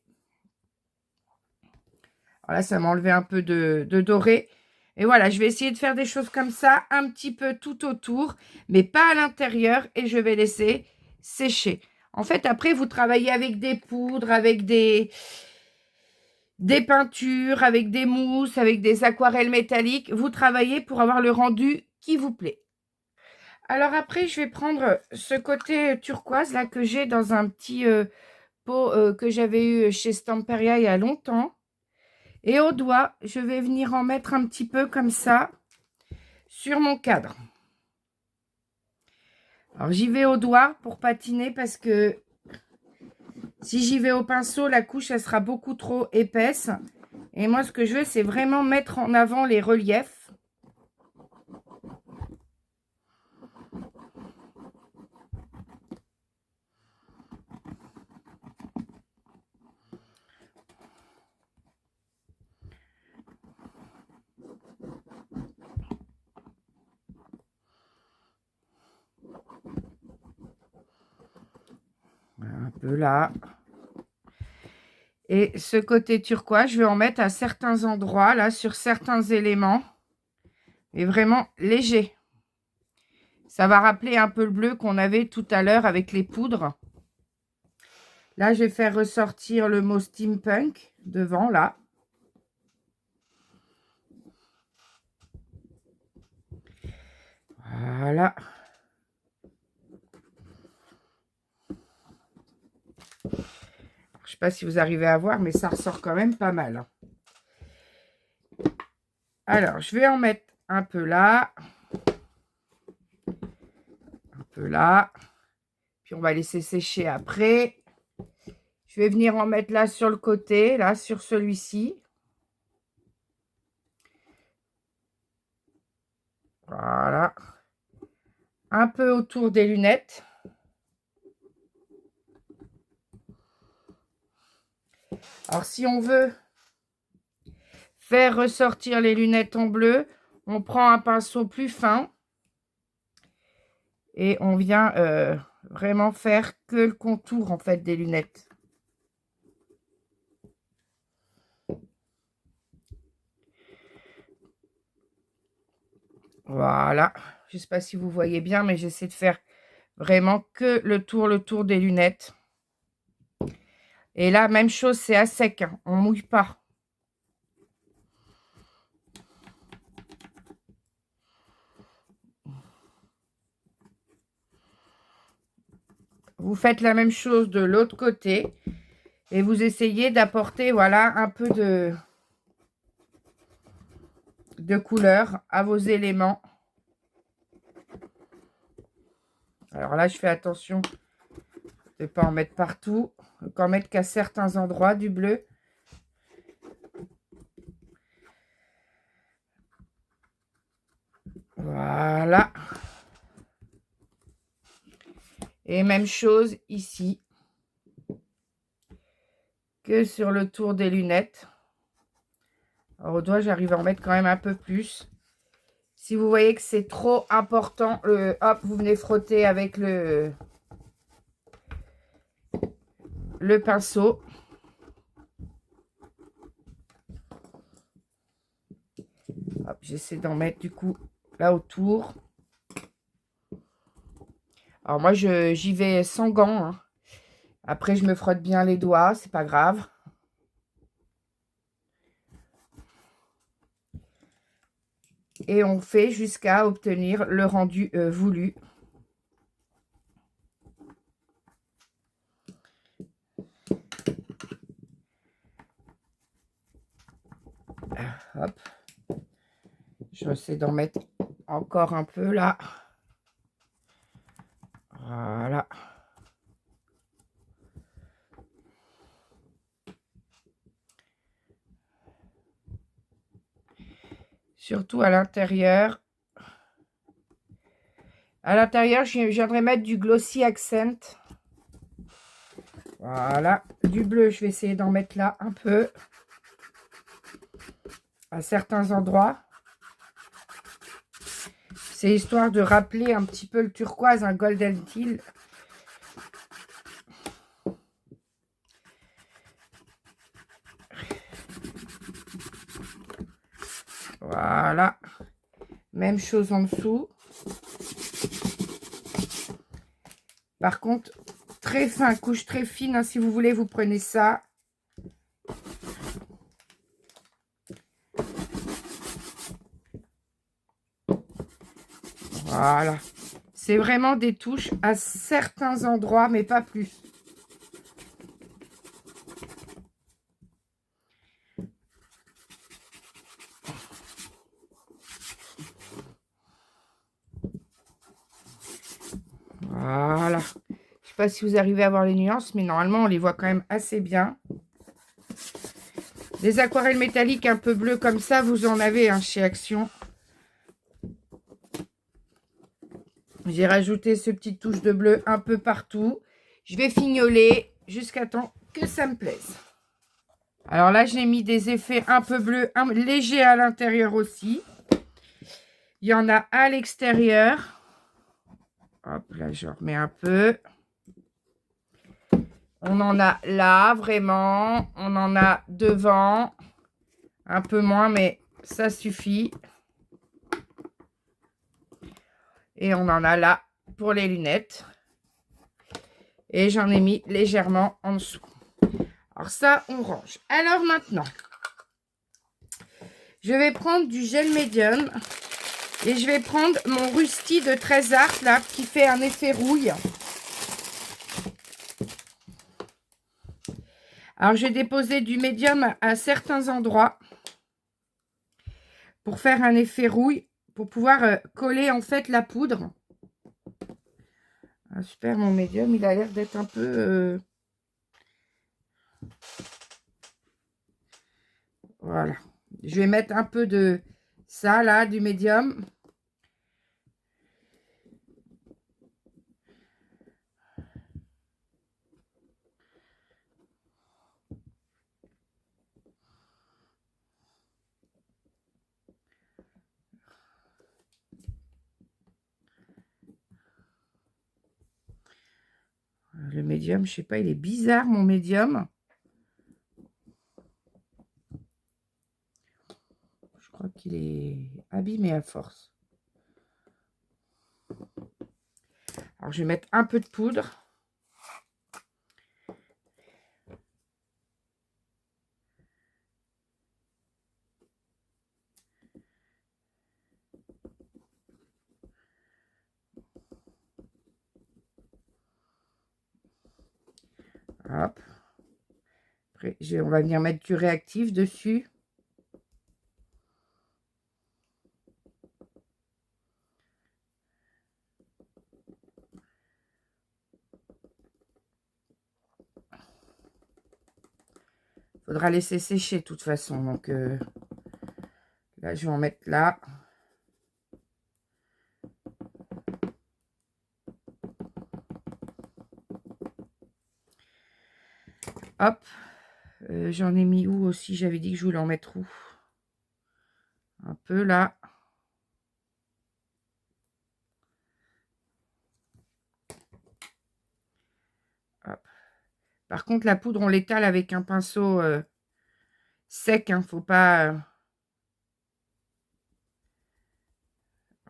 Alors là, ça m'a enlevé un peu de doré. Et voilà, je vais essayer de faire des choses comme ça, un petit peu tout autour, mais pas à l'intérieur. Et je vais laisser sécher. En fait, après, vous travaillez avec des poudres, avec des peintures, avec des mousses, avec des aquarelles métalliques. Vous travaillez pour avoir le rendu qui vous plaît. Alors après, je vais prendre ce côté turquoise là que j'ai dans un petit pot que j'avais eu chez Stamperia il y a longtemps. Et au doigt, je vais venir en mettre un petit peu comme ça sur mon cadre. Alors j'y vais au doigt pour patiner parce que si j'y vais au pinceau, la couche elle sera beaucoup trop épaisse. Et moi ce que je veux, c'est vraiment mettre en avant les reliefs. Un peu là. Et ce côté turquoise, je vais en mettre à certains endroits, là, sur certains éléments. Mais vraiment léger. Ça va rappeler un peu le bleu qu'on avait tout à l'heure avec les poudres. Là, je vais faire ressortir le mot steampunk devant, là. Voilà. Je ne sais pas si vous arrivez à voir, mais ça ressort quand même pas mal. Alors, je vais en mettre un peu là. Un peu là. Puis, on va laisser sécher après. Je vais venir en mettre là sur le côté, là, sur celui-ci. Voilà. Un peu autour des lunettes. Alors, si on veut faire ressortir les lunettes en bleu, on prend un pinceau plus fin et on vient vraiment faire que le contour en fait des lunettes. Voilà. Je ne sais pas si vous voyez bien, mais j'essaie de faire vraiment que le tour des lunettes. Et là, même chose, c'est à sec, hein. On ne mouille pas. Vous faites la même chose de l'autre côté. Et vous essayez d'apporter, voilà, un peu de couleur à vos éléments. Alors là, je fais attention de ne pas en mettre partout. Qu'en mettre qu'à certains endroits du bleu. Voilà. Et même chose ici. Que sur le tour des lunettes. Alors au doigt, j'arrive à en mettre quand même un peu plus. Si vous voyez que c'est trop important, hop, vous venez frotter avec le pinceau. J'essaie d'en mettre du coup là autour. Alors moi, j'y vais sans gants, hein. Après, je me frotte bien les doigts, c'est pas grave. Et on fait jusqu'à obtenir le rendu voulu. Hop. Je vais essayer d'en mettre encore un peu là. Voilà. Surtout à l'intérieur. À l'intérieur, je viendrai mettre du Glossy Accent. Voilà. Du bleu, je vais essayer d'en mettre là un peu. À certains endroits. C'est histoire de rappeler un petit peu le turquoise, un golden teal. Voilà. Même chose en dessous. Par contre, très fin, couche très fine. Hein, si vous voulez, vous prenez ça. Voilà. C'est vraiment des touches à certains endroits, mais pas plus. Voilà. Je ne sais pas si vous arrivez à voir les nuances, mais normalement, on les voit quand même assez bien. Des aquarelles métalliques un peu bleues comme ça, vous en avez hein, chez Action. J'ai rajouté ce petit touche de bleu un peu partout. Je vais fignoler jusqu'à temps que ça me plaise. Alors là, j'ai mis des effets un peu bleus, légers à l'intérieur aussi. Il y en a à l'extérieur. Hop, là, je remets un peu. On en a là, vraiment. On en a devant. Un peu moins, mais ça suffit. Et on en a là pour les lunettes. Et j'en ai mis légèrement en dessous. Alors ça, on range. Alors maintenant, je vais prendre du gel médium. Et je vais prendre mon Rusty de 13 Art, là, qui fait un effet rouille. Alors, j'ai déposé du médium à certains endroits pour faire un effet rouille, pour pouvoir coller, en fait, la poudre. Ah, super, mon médium, il a l'air d'être un peu... Voilà. Je vais mettre un peu de ça, là, du médium. Le médium, je sais pas, il est bizarre, mon médium. Je crois qu'il est abîmé à force. Alors, je vais mettre un peu de poudre. Hop. Après, on va venir mettre du réactif dessus. Faudra laisser sécher de toute façon. Donc là, je vais en mettre là. Hop. J'en ai mis où aussi? J'avais dit que je voulais en mettre où? Un peu là. Hop. Par contre, la poudre, on l'étale avec un pinceau sec. Hein, faut pas...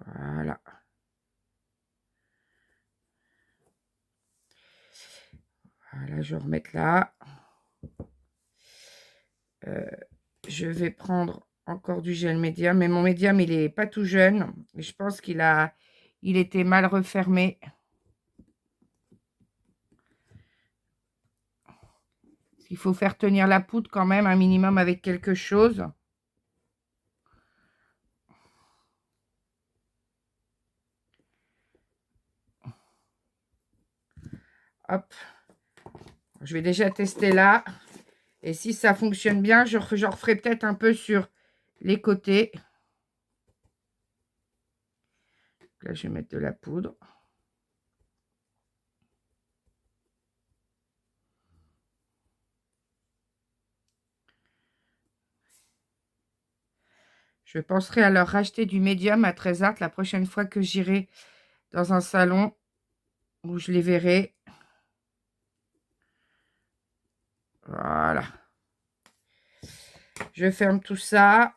Voilà. Voilà, je vais remettre là. Je vais prendre encore du gel médium. Mais mon médium, il est pas tout jeune. Et je pense il était mal refermé. Il faut faire tenir la poudre quand même un minimum avec quelque chose. Hop. Je vais déjà tester là. Et si ça fonctionne bien, je referai peut-être un peu sur les côtés. Là, je vais mettre de la poudre. Je penserai à leur racheter du médium à Trésart la prochaine fois que j'irai dans un salon où je les verrai. Voilà. Je ferme tout ça.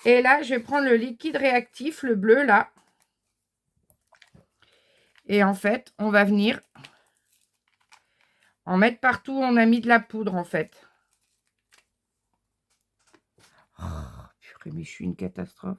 Et là, je vais prendre le liquide réactif, le bleu, là. Et en fait, on va venir en mettre partout où on a mis de la poudre, en fait. Oh, purée, mais je suis une catastrophe.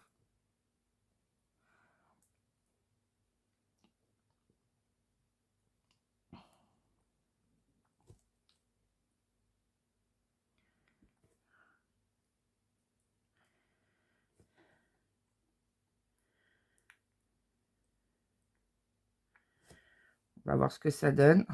On va voir ce que ça donne.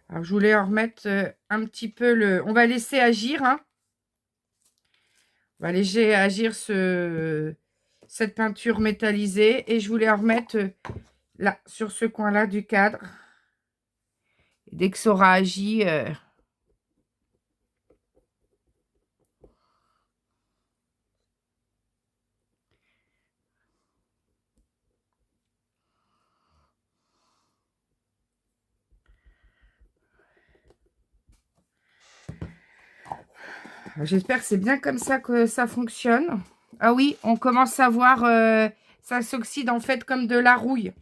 Alors, je voulais en remettre un petit peu le... On va laisser agir, hein. On va laisser agir cette peinture métallisée. Et je voulais en remettre là, sur ce coin-là du cadre. Et dès que ça aura agi... J'espère que c'est bien comme ça que ça fonctionne. Ah oui, on commence à voir, ça s'oxyde en fait comme de la rouille.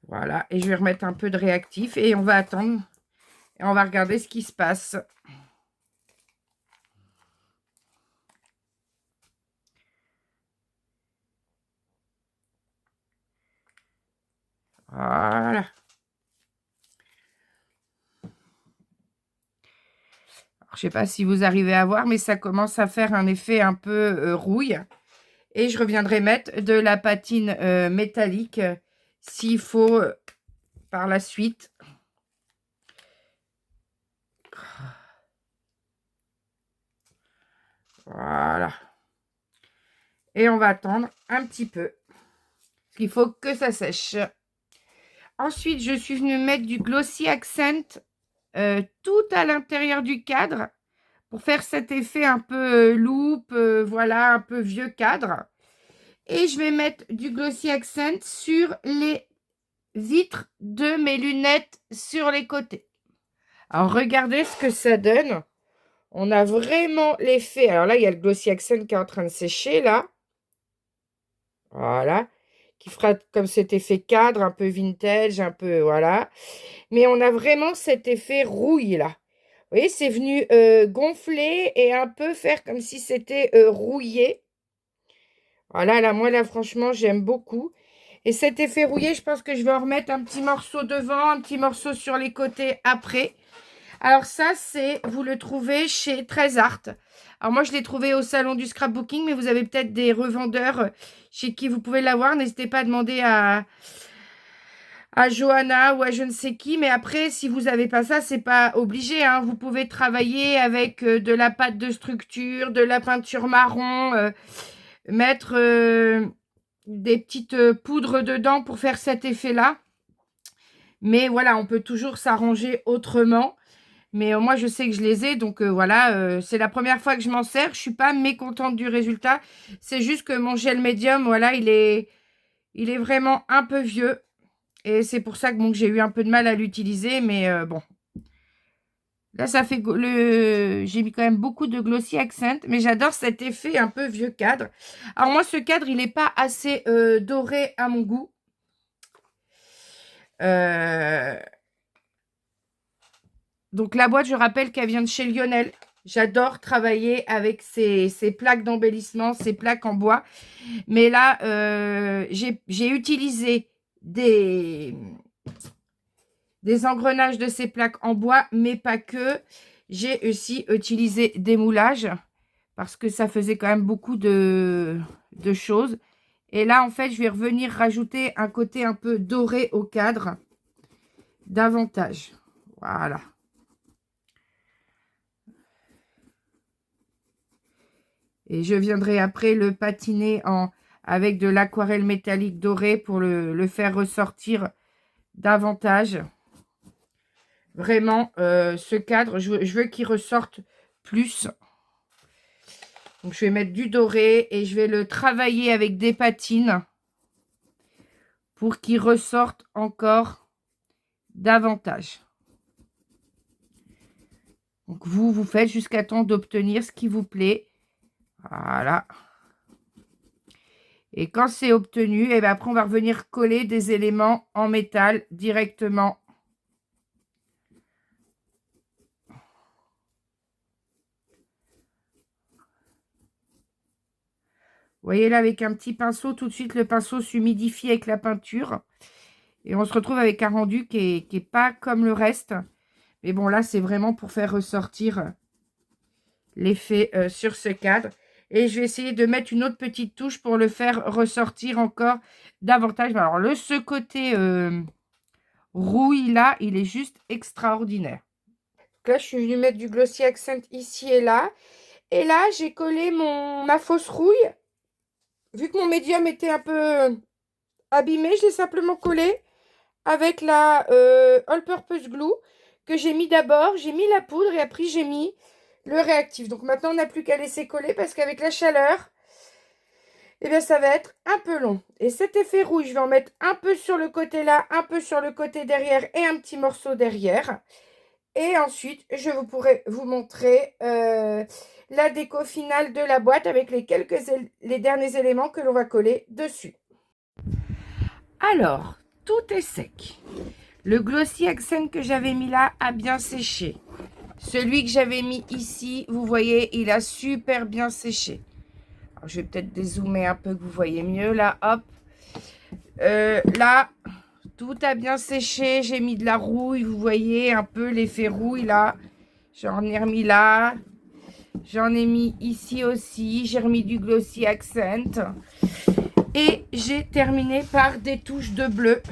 Voilà, et je vais remettre un peu de réactif et on va attendre. Et on va regarder ce qui se passe. Voilà. Alors, je ne sais pas si vous arrivez à voir, mais ça commence à faire un effet un peu rouille. Et je reviendrai mettre de la patine métallique s'il faut par la suite. Voilà. Et on va attendre un petit peu. Parce qu'il faut que ça sèche. Ensuite, je suis venue mettre du Glossy Accent tout à l'intérieur du cadre pour faire cet effet un peu loupe, voilà, un peu vieux cadre. Et je vais mettre du Glossy Accent sur les vitres de mes lunettes sur les côtés. Alors, regardez ce que ça donne. On a vraiment l'effet. Alors là, il y a le Glossy Accent qui est en train de sécher, là. Voilà. Qui fera comme cet effet cadre, un peu vintage, un peu, voilà. Mais on a vraiment cet effet rouille, là. Vous voyez, c'est venu gonfler et un peu faire comme si c'était rouillé. Voilà, là, moi, là, franchement, j'aime beaucoup. Et cet effet rouillé, je pense que je vais en remettre un petit morceau devant, un petit morceau sur les côtés après. Alors ça, c'est, vous le trouvez chez Trésart. Alors moi, je l'ai trouvé au salon du scrapbooking, mais vous avez peut-être des revendeurs chez qui vous pouvez l'avoir. N'hésitez pas à demander à Johanna ou à je ne sais qui. Mais après, si vous n'avez pas ça, c'est pas obligé, hein. Vous pouvez travailler avec de la pâte de structure, de la peinture marron, mettre des petites poudres dedans pour faire cet effet-là. Mais voilà, on peut toujours s'arranger autrement. Mais moi, je sais que je les ai. Donc, voilà, c'est la première fois que je m'en sers. Je ne suis pas mécontente du résultat. C'est juste que mon gel médium, voilà, il est vraiment un peu vieux. Et c'est pour ça que, bon, que j'ai eu un peu de mal à l'utiliser. Mais bon. Là, ça fait j'ai mis quand même beaucoup de Glossy Accent. Mais j'adore cet effet un peu vieux cadre. Alors, moi, ce cadre, il n'est pas assez doré à mon goût. Donc, la boîte, je rappelle qu'elle vient de chez Lionel. J'adore travailler avec ces plaques d'embellissement, ces plaques en bois. Mais là, j'ai utilisé des engrenages de ces plaques en bois, mais pas que. J'ai aussi utilisé des moulages parce que ça faisait quand même beaucoup de choses. Et là, en fait, je vais revenir rajouter un côté un peu doré au cadre davantage. Voilà. Et je viendrai après le patiner avec de l'aquarelle métallique dorée pour le faire ressortir davantage. Vraiment, ce cadre, je veux qu'il ressorte plus. Donc, je vais mettre du doré et je vais le travailler avec des patines pour qu'il ressorte encore davantage. Donc, vous faites jusqu'à temps d'obtenir ce qui vous plaît. Voilà. Et quand c'est obtenu, et bien après, on va revenir coller des éléments en métal directement. Vous voyez là, avec un petit pinceau, tout de suite, le pinceau s'humidifie avec la peinture. Et on se retrouve avec un rendu qui est pas comme le reste. Mais bon, là, c'est vraiment pour faire ressortir l'effet sur ce cadre. Et je vais essayer de mettre une autre petite touche pour le faire ressortir encore davantage. Alors, ce côté rouille là, il est juste extraordinaire. Donc là, je suis venue mettre du Glossy Accent ici et là. Et là, j'ai collé ma fausse rouille. Vu que mon médium était un peu abîmé, je l'ai simplement collé avec la All Purpose Glue que j'ai mis d'abord. J'ai mis la poudre et après j'ai mis le réactif. Donc maintenant, on n'a plus qu'à laisser coller parce qu'avec la chaleur, eh bien, ça va être un peu long. Et cet effet rouge, je vais en mettre un peu sur le côté là, un peu sur le côté derrière et un petit morceau derrière. Et ensuite, je pourrai vous montrer la déco finale de la boîte avec les derniers éléments que l'on va coller dessus. Alors, tout est sec. Le Glossy Accent que j'avais mis là a bien séché. Celui que j'avais mis ici, vous voyez, il a super bien séché. Alors, je vais peut-être dézoomer un peu que vous voyez mieux. Là, hop. Là, tout a bien séché. J'ai mis de la rouille, vous voyez un peu l'effet rouille là. J'en ai remis là. J'en ai mis ici aussi. J'ai remis du Glossy Accent. Et j'ai terminé par des touches de bleu.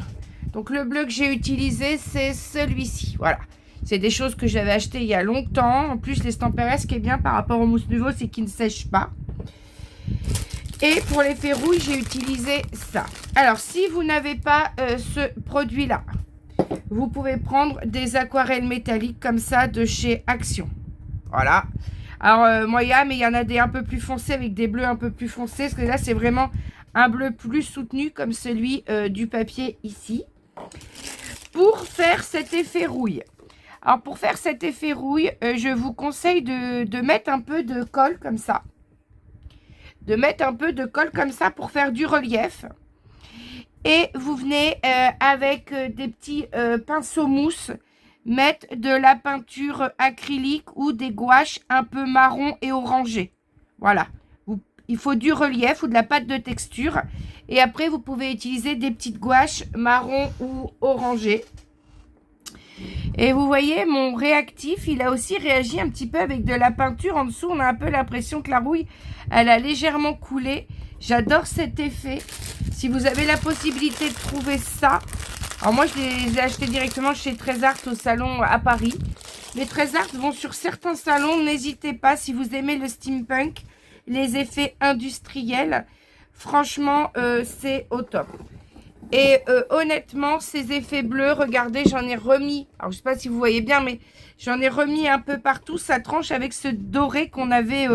Donc, le bleu que j'ai utilisé, c'est celui-ci. Voilà. C'est des choses que j'avais achetées il y a longtemps. En plus, les Stamperes, ce qui est bien par rapport au mousse nouveau, c'est qu'ils ne sèchent pas. Et pour l'effet rouille, j'ai utilisé ça. Alors, si vous n'avez pas ce produit-là, vous pouvez prendre des aquarelles métalliques comme ça de chez Action. Voilà. Alors, moyen, mais il y en a des un peu plus foncés avec des bleus un peu plus foncés. Parce que là, c'est vraiment un bleu plus soutenu comme celui du papier ici. Pour faire cet effet rouille. Alors, pour faire cet effet rouille, je vous conseille de mettre un peu de colle comme ça. De mettre un peu de colle comme ça pour faire du relief. Et vous venez avec des petits pinceaux mousse mettre de la peinture acrylique ou des gouaches un peu marron et orangé. Voilà. Il faut du relief ou de la pâte de texture. Et après, vous pouvez utiliser des petites gouaches marron ou orangé. Et vous voyez, mon réactif, il a aussi réagi un petit peu avec de la peinture. En dessous, on a un peu l'impression que la rouille, elle a légèrement coulé. J'adore cet effet. Si vous avez la possibilité de trouver ça. Alors moi, je les ai achetés directement chez Trésart au salon à Paris. Les Trésart vont sur certains salons. N'hésitez pas, si vous aimez le steampunk, les effets industriels. Franchement, c'est au top. Et honnêtement, ces effets bleus, regardez, j'en ai remis. Alors, je sais pas si vous voyez bien, mais j'en ai remis un peu partout. Ça tranche avec ce doré qu'on avait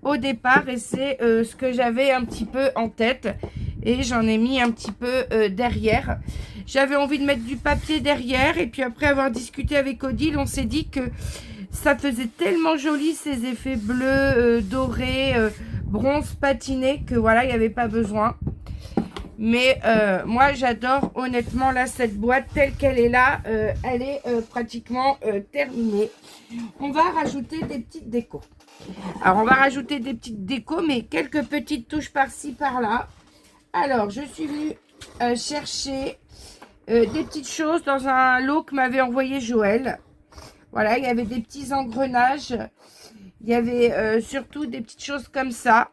au départ. Et c'est ce que j'avais un petit peu en tête. Et j'en ai mis un petit peu derrière. J'avais envie de mettre du papier derrière. Et puis après avoir discuté avec Odile, on s'est dit que ça faisait tellement joli ces effets bleus, dorés, bronze patiné, que voilà, il n'y avait pas besoin. Mais moi, j'adore honnêtement là cette boîte telle qu'elle est là. Elle est pratiquement terminée. On va rajouter des petites décos. Alors, on va rajouter des petites décos, mais quelques petites touches par-ci, par-là. Alors, je suis venue chercher des petites choses dans un lot que m'avait envoyé Joël. Voilà, il y avait des petits engrenages. Il y avait surtout des petites choses comme ça.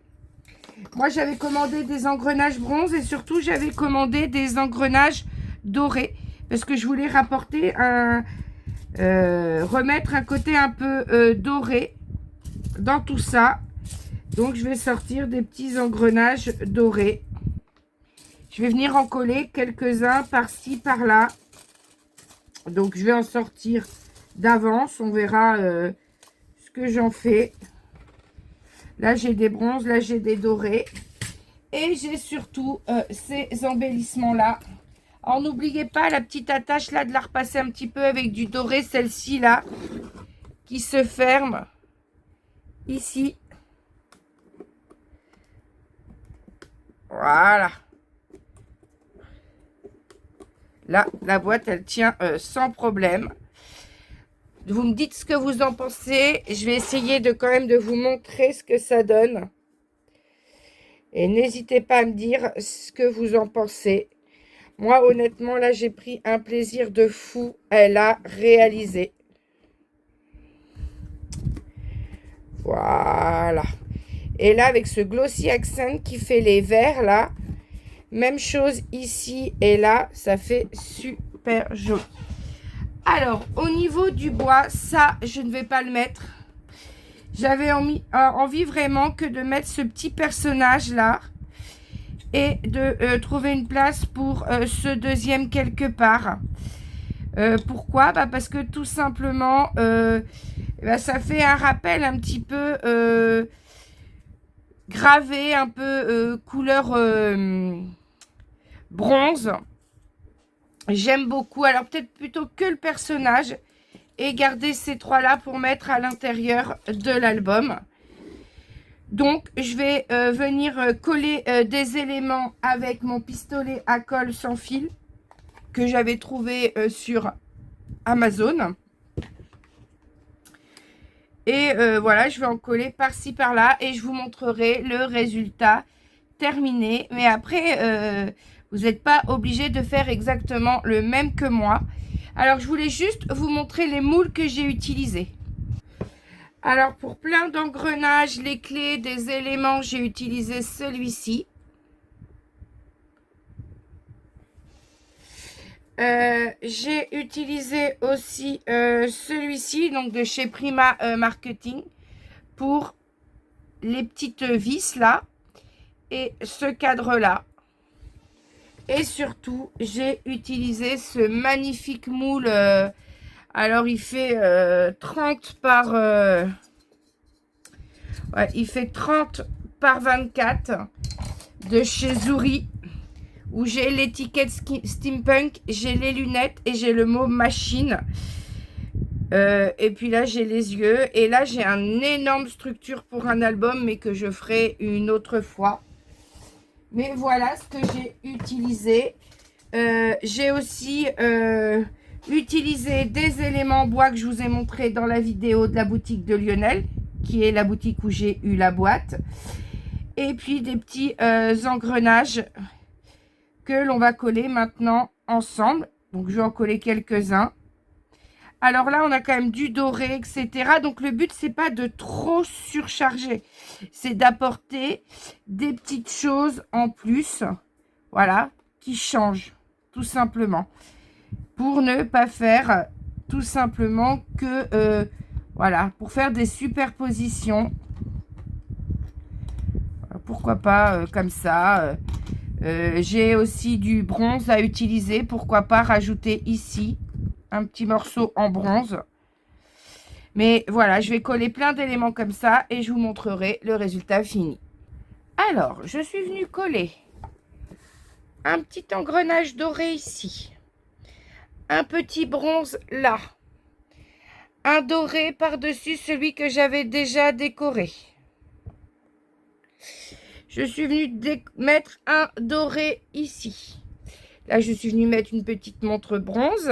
Moi, j'avais commandé des engrenages bronze et surtout, j'avais commandé des engrenages dorés parce que je voulais rapporter remettre un côté un peu doré dans tout ça. Donc, je vais sortir des petits engrenages dorés. Je vais venir en coller quelques-uns par-ci, par-là. Donc, je vais en sortir d'avance. On verra ce que j'en fais. Là, j'ai des bronzes, là, j'ai des dorés. Et j'ai surtout ces embellissements-là. Alors, n'oubliez pas la petite attache là de la repasser un petit peu avec du doré. Celle-ci là, qui se ferme ici. Voilà. Là, la boîte, elle tient sans problème. Vous me dites ce que vous en pensez. Je vais essayer de quand même de vous montrer ce que ça donne. Et n'hésitez pas à me dire ce que vous en pensez. Moi, honnêtement, là, j'ai pris un plaisir de fou à la réaliser. Voilà. Et là, avec ce glossy accent qui fait les verts, là, même chose ici et là, ça fait super joli. Alors, au niveau du bois, ça, je ne vais pas le mettre. J'avais envie vraiment que de mettre ce petit personnage-là et de trouver une place pour ce deuxième quelque part. Pourquoi? Parce que tout simplement, ça fait un rappel un petit peu gravé, un peu couleur bronze. J'aime beaucoup. Alors peut-être plutôt que le personnage et garder ces trois-là pour mettre à l'intérieur de l'album. Donc, je vais venir coller des éléments avec mon pistolet à colle sans fil que j'avais trouvé sur Amazon. Et voilà, je vais en coller par-ci, par-là et je vous montrerai le résultat terminé. Mais après, vous n'êtes pas obligé de faire exactement le même que moi. Alors, je voulais juste vous montrer les moules que j'ai utilisés. Alors, pour plein d'engrenages, les clés, des éléments, j'ai utilisé celui-ci. J'ai utilisé aussi celui-ci, donc de chez Prima Marketing, pour les petites vis là, et ce cadre-là. Et surtout, j'ai utilisé ce magnifique moule. Alors, il fait 30 par... ouais, il fait 30 par 24 de chez Zuri, où j'ai l'étiquette steampunk, j'ai les lunettes et j'ai le mot machine. Et puis là, j'ai les yeux. Et là, j'ai une énorme structure pour un album, mais que je ferai une autre fois. Mais voilà ce que j'ai utilisé. J'ai aussi utilisé des éléments en bois que je vous ai montré dans la vidéo de la boutique de Lionel, qui est la boutique où j'ai eu la boîte. Et puis des petits engrenages que l'on va coller maintenant ensemble. Donc, je vais en coller quelques-uns. Alors là, on a quand même du doré, etc. Donc, le but, c'est pas de trop surcharger. C'est d'apporter des petites choses en plus. Voilà, qui changent, tout simplement. Pour ne pas faire tout simplement que... voilà, pour faire des superpositions. Pourquoi pas comme ça J'ai aussi du bronze à utiliser. Pourquoi pas rajouter ici un petit morceau en bronze. Mais voilà, je vais coller plein d'éléments comme ça et je vous montrerai le résultat fini. Alors, je suis venue coller un petit engrenage doré ici. Un petit bronze là. Un doré par-dessus celui que j'avais déjà décoré. Je suis venue mettre un doré ici. Là, je suis venue mettre une petite montre bronze.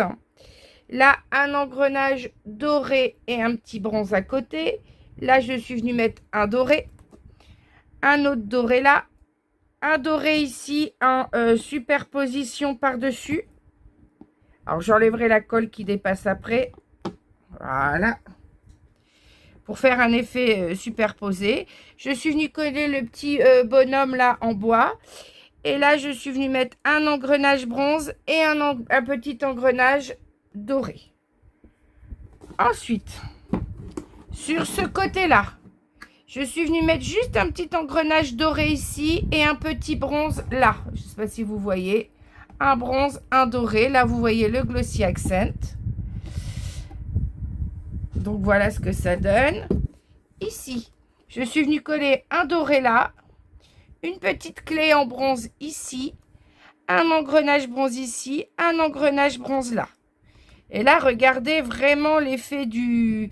Là, un engrenage doré et un petit bronze à côté. Là, je suis venue mettre un doré. Un autre doré là. Un doré ici en superposition par-dessus. Alors, j'enlèverai la colle qui dépasse après. Voilà. Pour faire un effet superposé. Je suis venue coller le petit bonhomme là en bois. Et là, je suis venue mettre un engrenage bronze et un petit engrenage doré. Ensuite, sur ce côté-là, je suis venue mettre juste un petit engrenage doré ici et un petit bronze là. Je ne sais pas si vous voyez. Un bronze, un doré. Là, vous voyez le Glossy Accent. Donc, voilà ce que ça donne. Ici, je suis venue coller un doré là. Une petite clé en bronze ici. Un engrenage bronze ici. Un engrenage bronze là. Et là, regardez vraiment l'effet de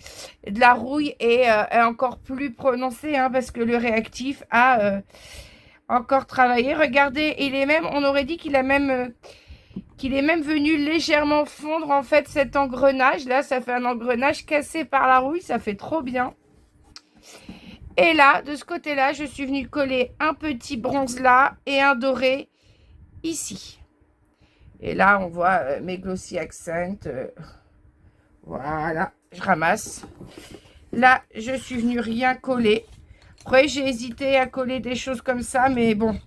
la rouille est encore plus prononcé hein, parce que le réactif a encore travaillé. Regardez, il est même, on aurait dit qu'il est même venu légèrement fondre en fait cet engrenage. Là, ça fait un engrenage cassé par la rouille, ça fait trop bien. Et là, de ce côté-là, je suis venue coller un petit bronze là et un doré ici. Et là, on voit mes Glossy Accent. Voilà, je ramasse. Là, je suis venue rien coller. Après, j'ai hésité à coller des choses comme ça, mais bon.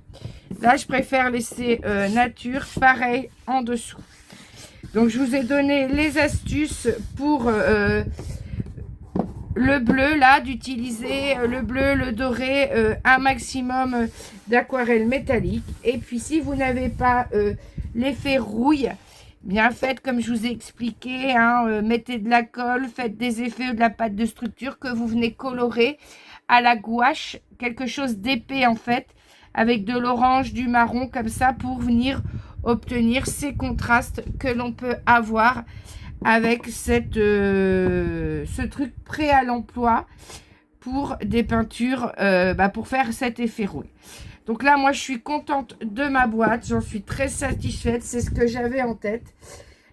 Là, je préfère laisser nature, pareil, en dessous. Donc, je vous ai donné les astuces pour le bleu, là, d'utiliser le bleu, le doré, un maximum d'aquarelle métallique. Et puis, si vous n'avez pas l'effet rouille, bien faites comme je vous ai expliqué, hein, mettez de la colle, faites des effets de la pâte de structure que vous venez colorer à la gouache, quelque chose d'épais en fait, avec de l'orange, du marron comme ça pour venir obtenir ces contrastes que l'on peut avoir avec ce truc prêt à l'emploi pour des peintures, pour faire cet effet rouille. Donc là, moi, je suis contente de ma boîte. J'en suis très satisfaite. C'est ce que j'avais en tête.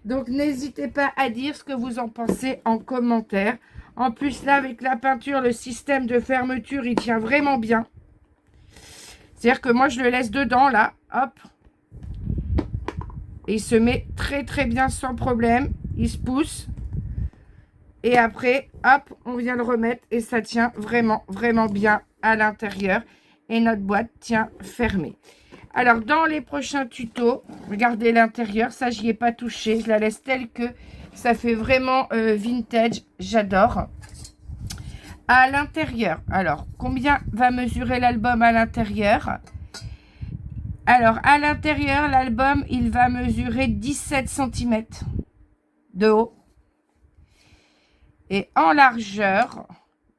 Donc, n'hésitez pas à dire ce que vous en pensez en commentaire. En plus, là, avec la peinture, le système de fermeture, il tient vraiment bien. C'est-à-dire que moi, je le laisse dedans, là. Hop. Et il se met très, très bien sans problème. Il se pousse. Et après, hop, on vient le remettre. Et ça tient vraiment, vraiment bien à l'intérieur. Et notre boîte tient fermée. Alors, dans les prochains tutos, regardez l'intérieur. Ça, j'y ai pas touché. Je la laisse telle que. Ça fait vraiment vintage. J'adore. À l'intérieur. Alors, combien va mesurer l'album à l'intérieur? Alors, à l'intérieur, l'album, il va mesurer 17 cm de haut. Et en largeur,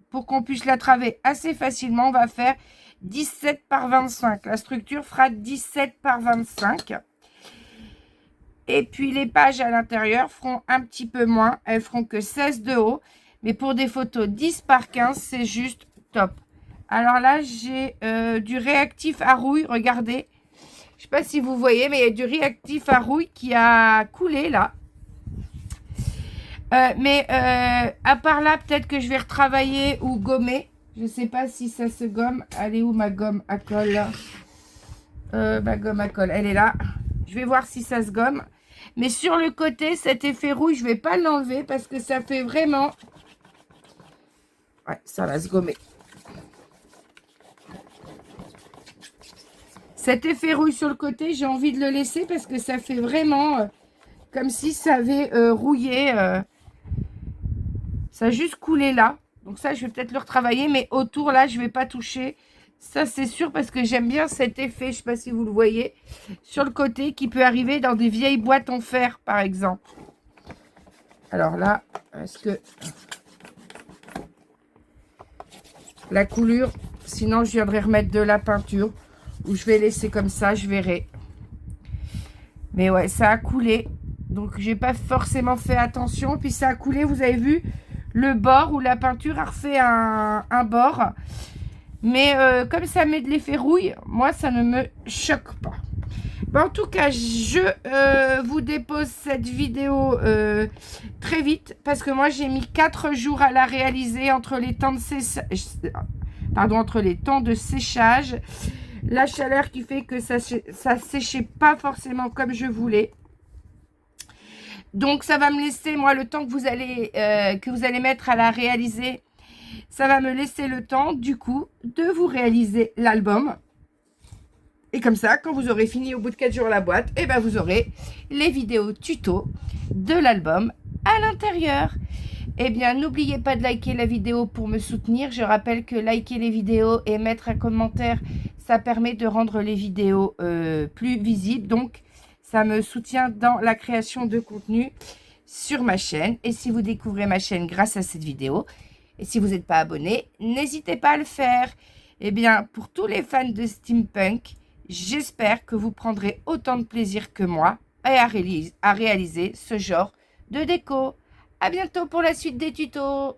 pour qu'on puisse la travailler assez facilement, on va faire 17 par 25. La structure fera 17 par 25. Et puis les pages à l'intérieur feront un petit peu moins. Elles feront que 16 de haut. Mais pour des photos 10 par 15, c'est juste top. Alors là, j'ai du réactif à rouille. Regardez. Je ne sais pas si vous voyez, mais il y a du réactif à rouille qui a coulé là. À part là, peut-être que je vais retravailler ou gommer. Je ne sais pas si ça se gomme. Elle est où ma gomme à colle? Ma gomme à colle, elle est là. Je vais voir si ça se gomme. Mais sur le côté, cet effet rouge, je ne vais pas l'enlever parce que ça fait vraiment... Ouais, ça va se gommer. Cet effet rouge sur le côté, j'ai envie de le laisser parce que ça fait vraiment comme si ça avait rouillé. Ça a juste coulé là. Donc ça, je vais peut-être le retravailler. Mais autour, là, je ne vais pas toucher Ça, c'est sûr parce que j'aime bien cet effet, je ne sais pas si vous le voyez, sur le côté qui peut arriver dans des vieilles boîtes en fer, par exemple. Alors là, est-ce que la coulure, sinon je viendrai remettre de la peinture ou je vais laisser comme ça, je verrai. Mais ouais, ça a coulé. Donc, j'ai pas forcément fait attention. Puis, ça a coulé, vous avez vu, le bord où la peinture a refait un bord. Mais comme ça met de l'effet rouille, moi, ça ne me choque pas. Bon, en tout cas, je vous dépose cette vidéo très vite. Parce que moi, j'ai mis 4 jours à la réaliser entre les temps de séchage. La chaleur qui fait que ça séchait pas forcément comme je voulais. Donc, ça va me laisser, moi, le temps que vous allez mettre à la réaliser, ça va me laisser le temps, du coup, de vous réaliser l'album. Et comme ça, quand vous aurez fini au bout de 4 jours la boîte, et ben vous aurez les vidéos tuto de l'album à l'intérieur. Eh bien, n'oubliez pas de liker la vidéo pour me soutenir. Je rappelle que liker les vidéos et mettre un commentaire, ça permet de rendre les vidéos plus visibles. Donc, ça me soutient dans la création de contenu sur ma chaîne. Et si vous découvrez ma chaîne grâce à cette vidéo, et si vous n'êtes pas abonné, n'hésitez pas à le faire. Eh bien, pour tous les fans de steampunk, j'espère que vous prendrez autant de plaisir que moi à réaliser ce genre de déco. À bientôt pour la suite des tutos.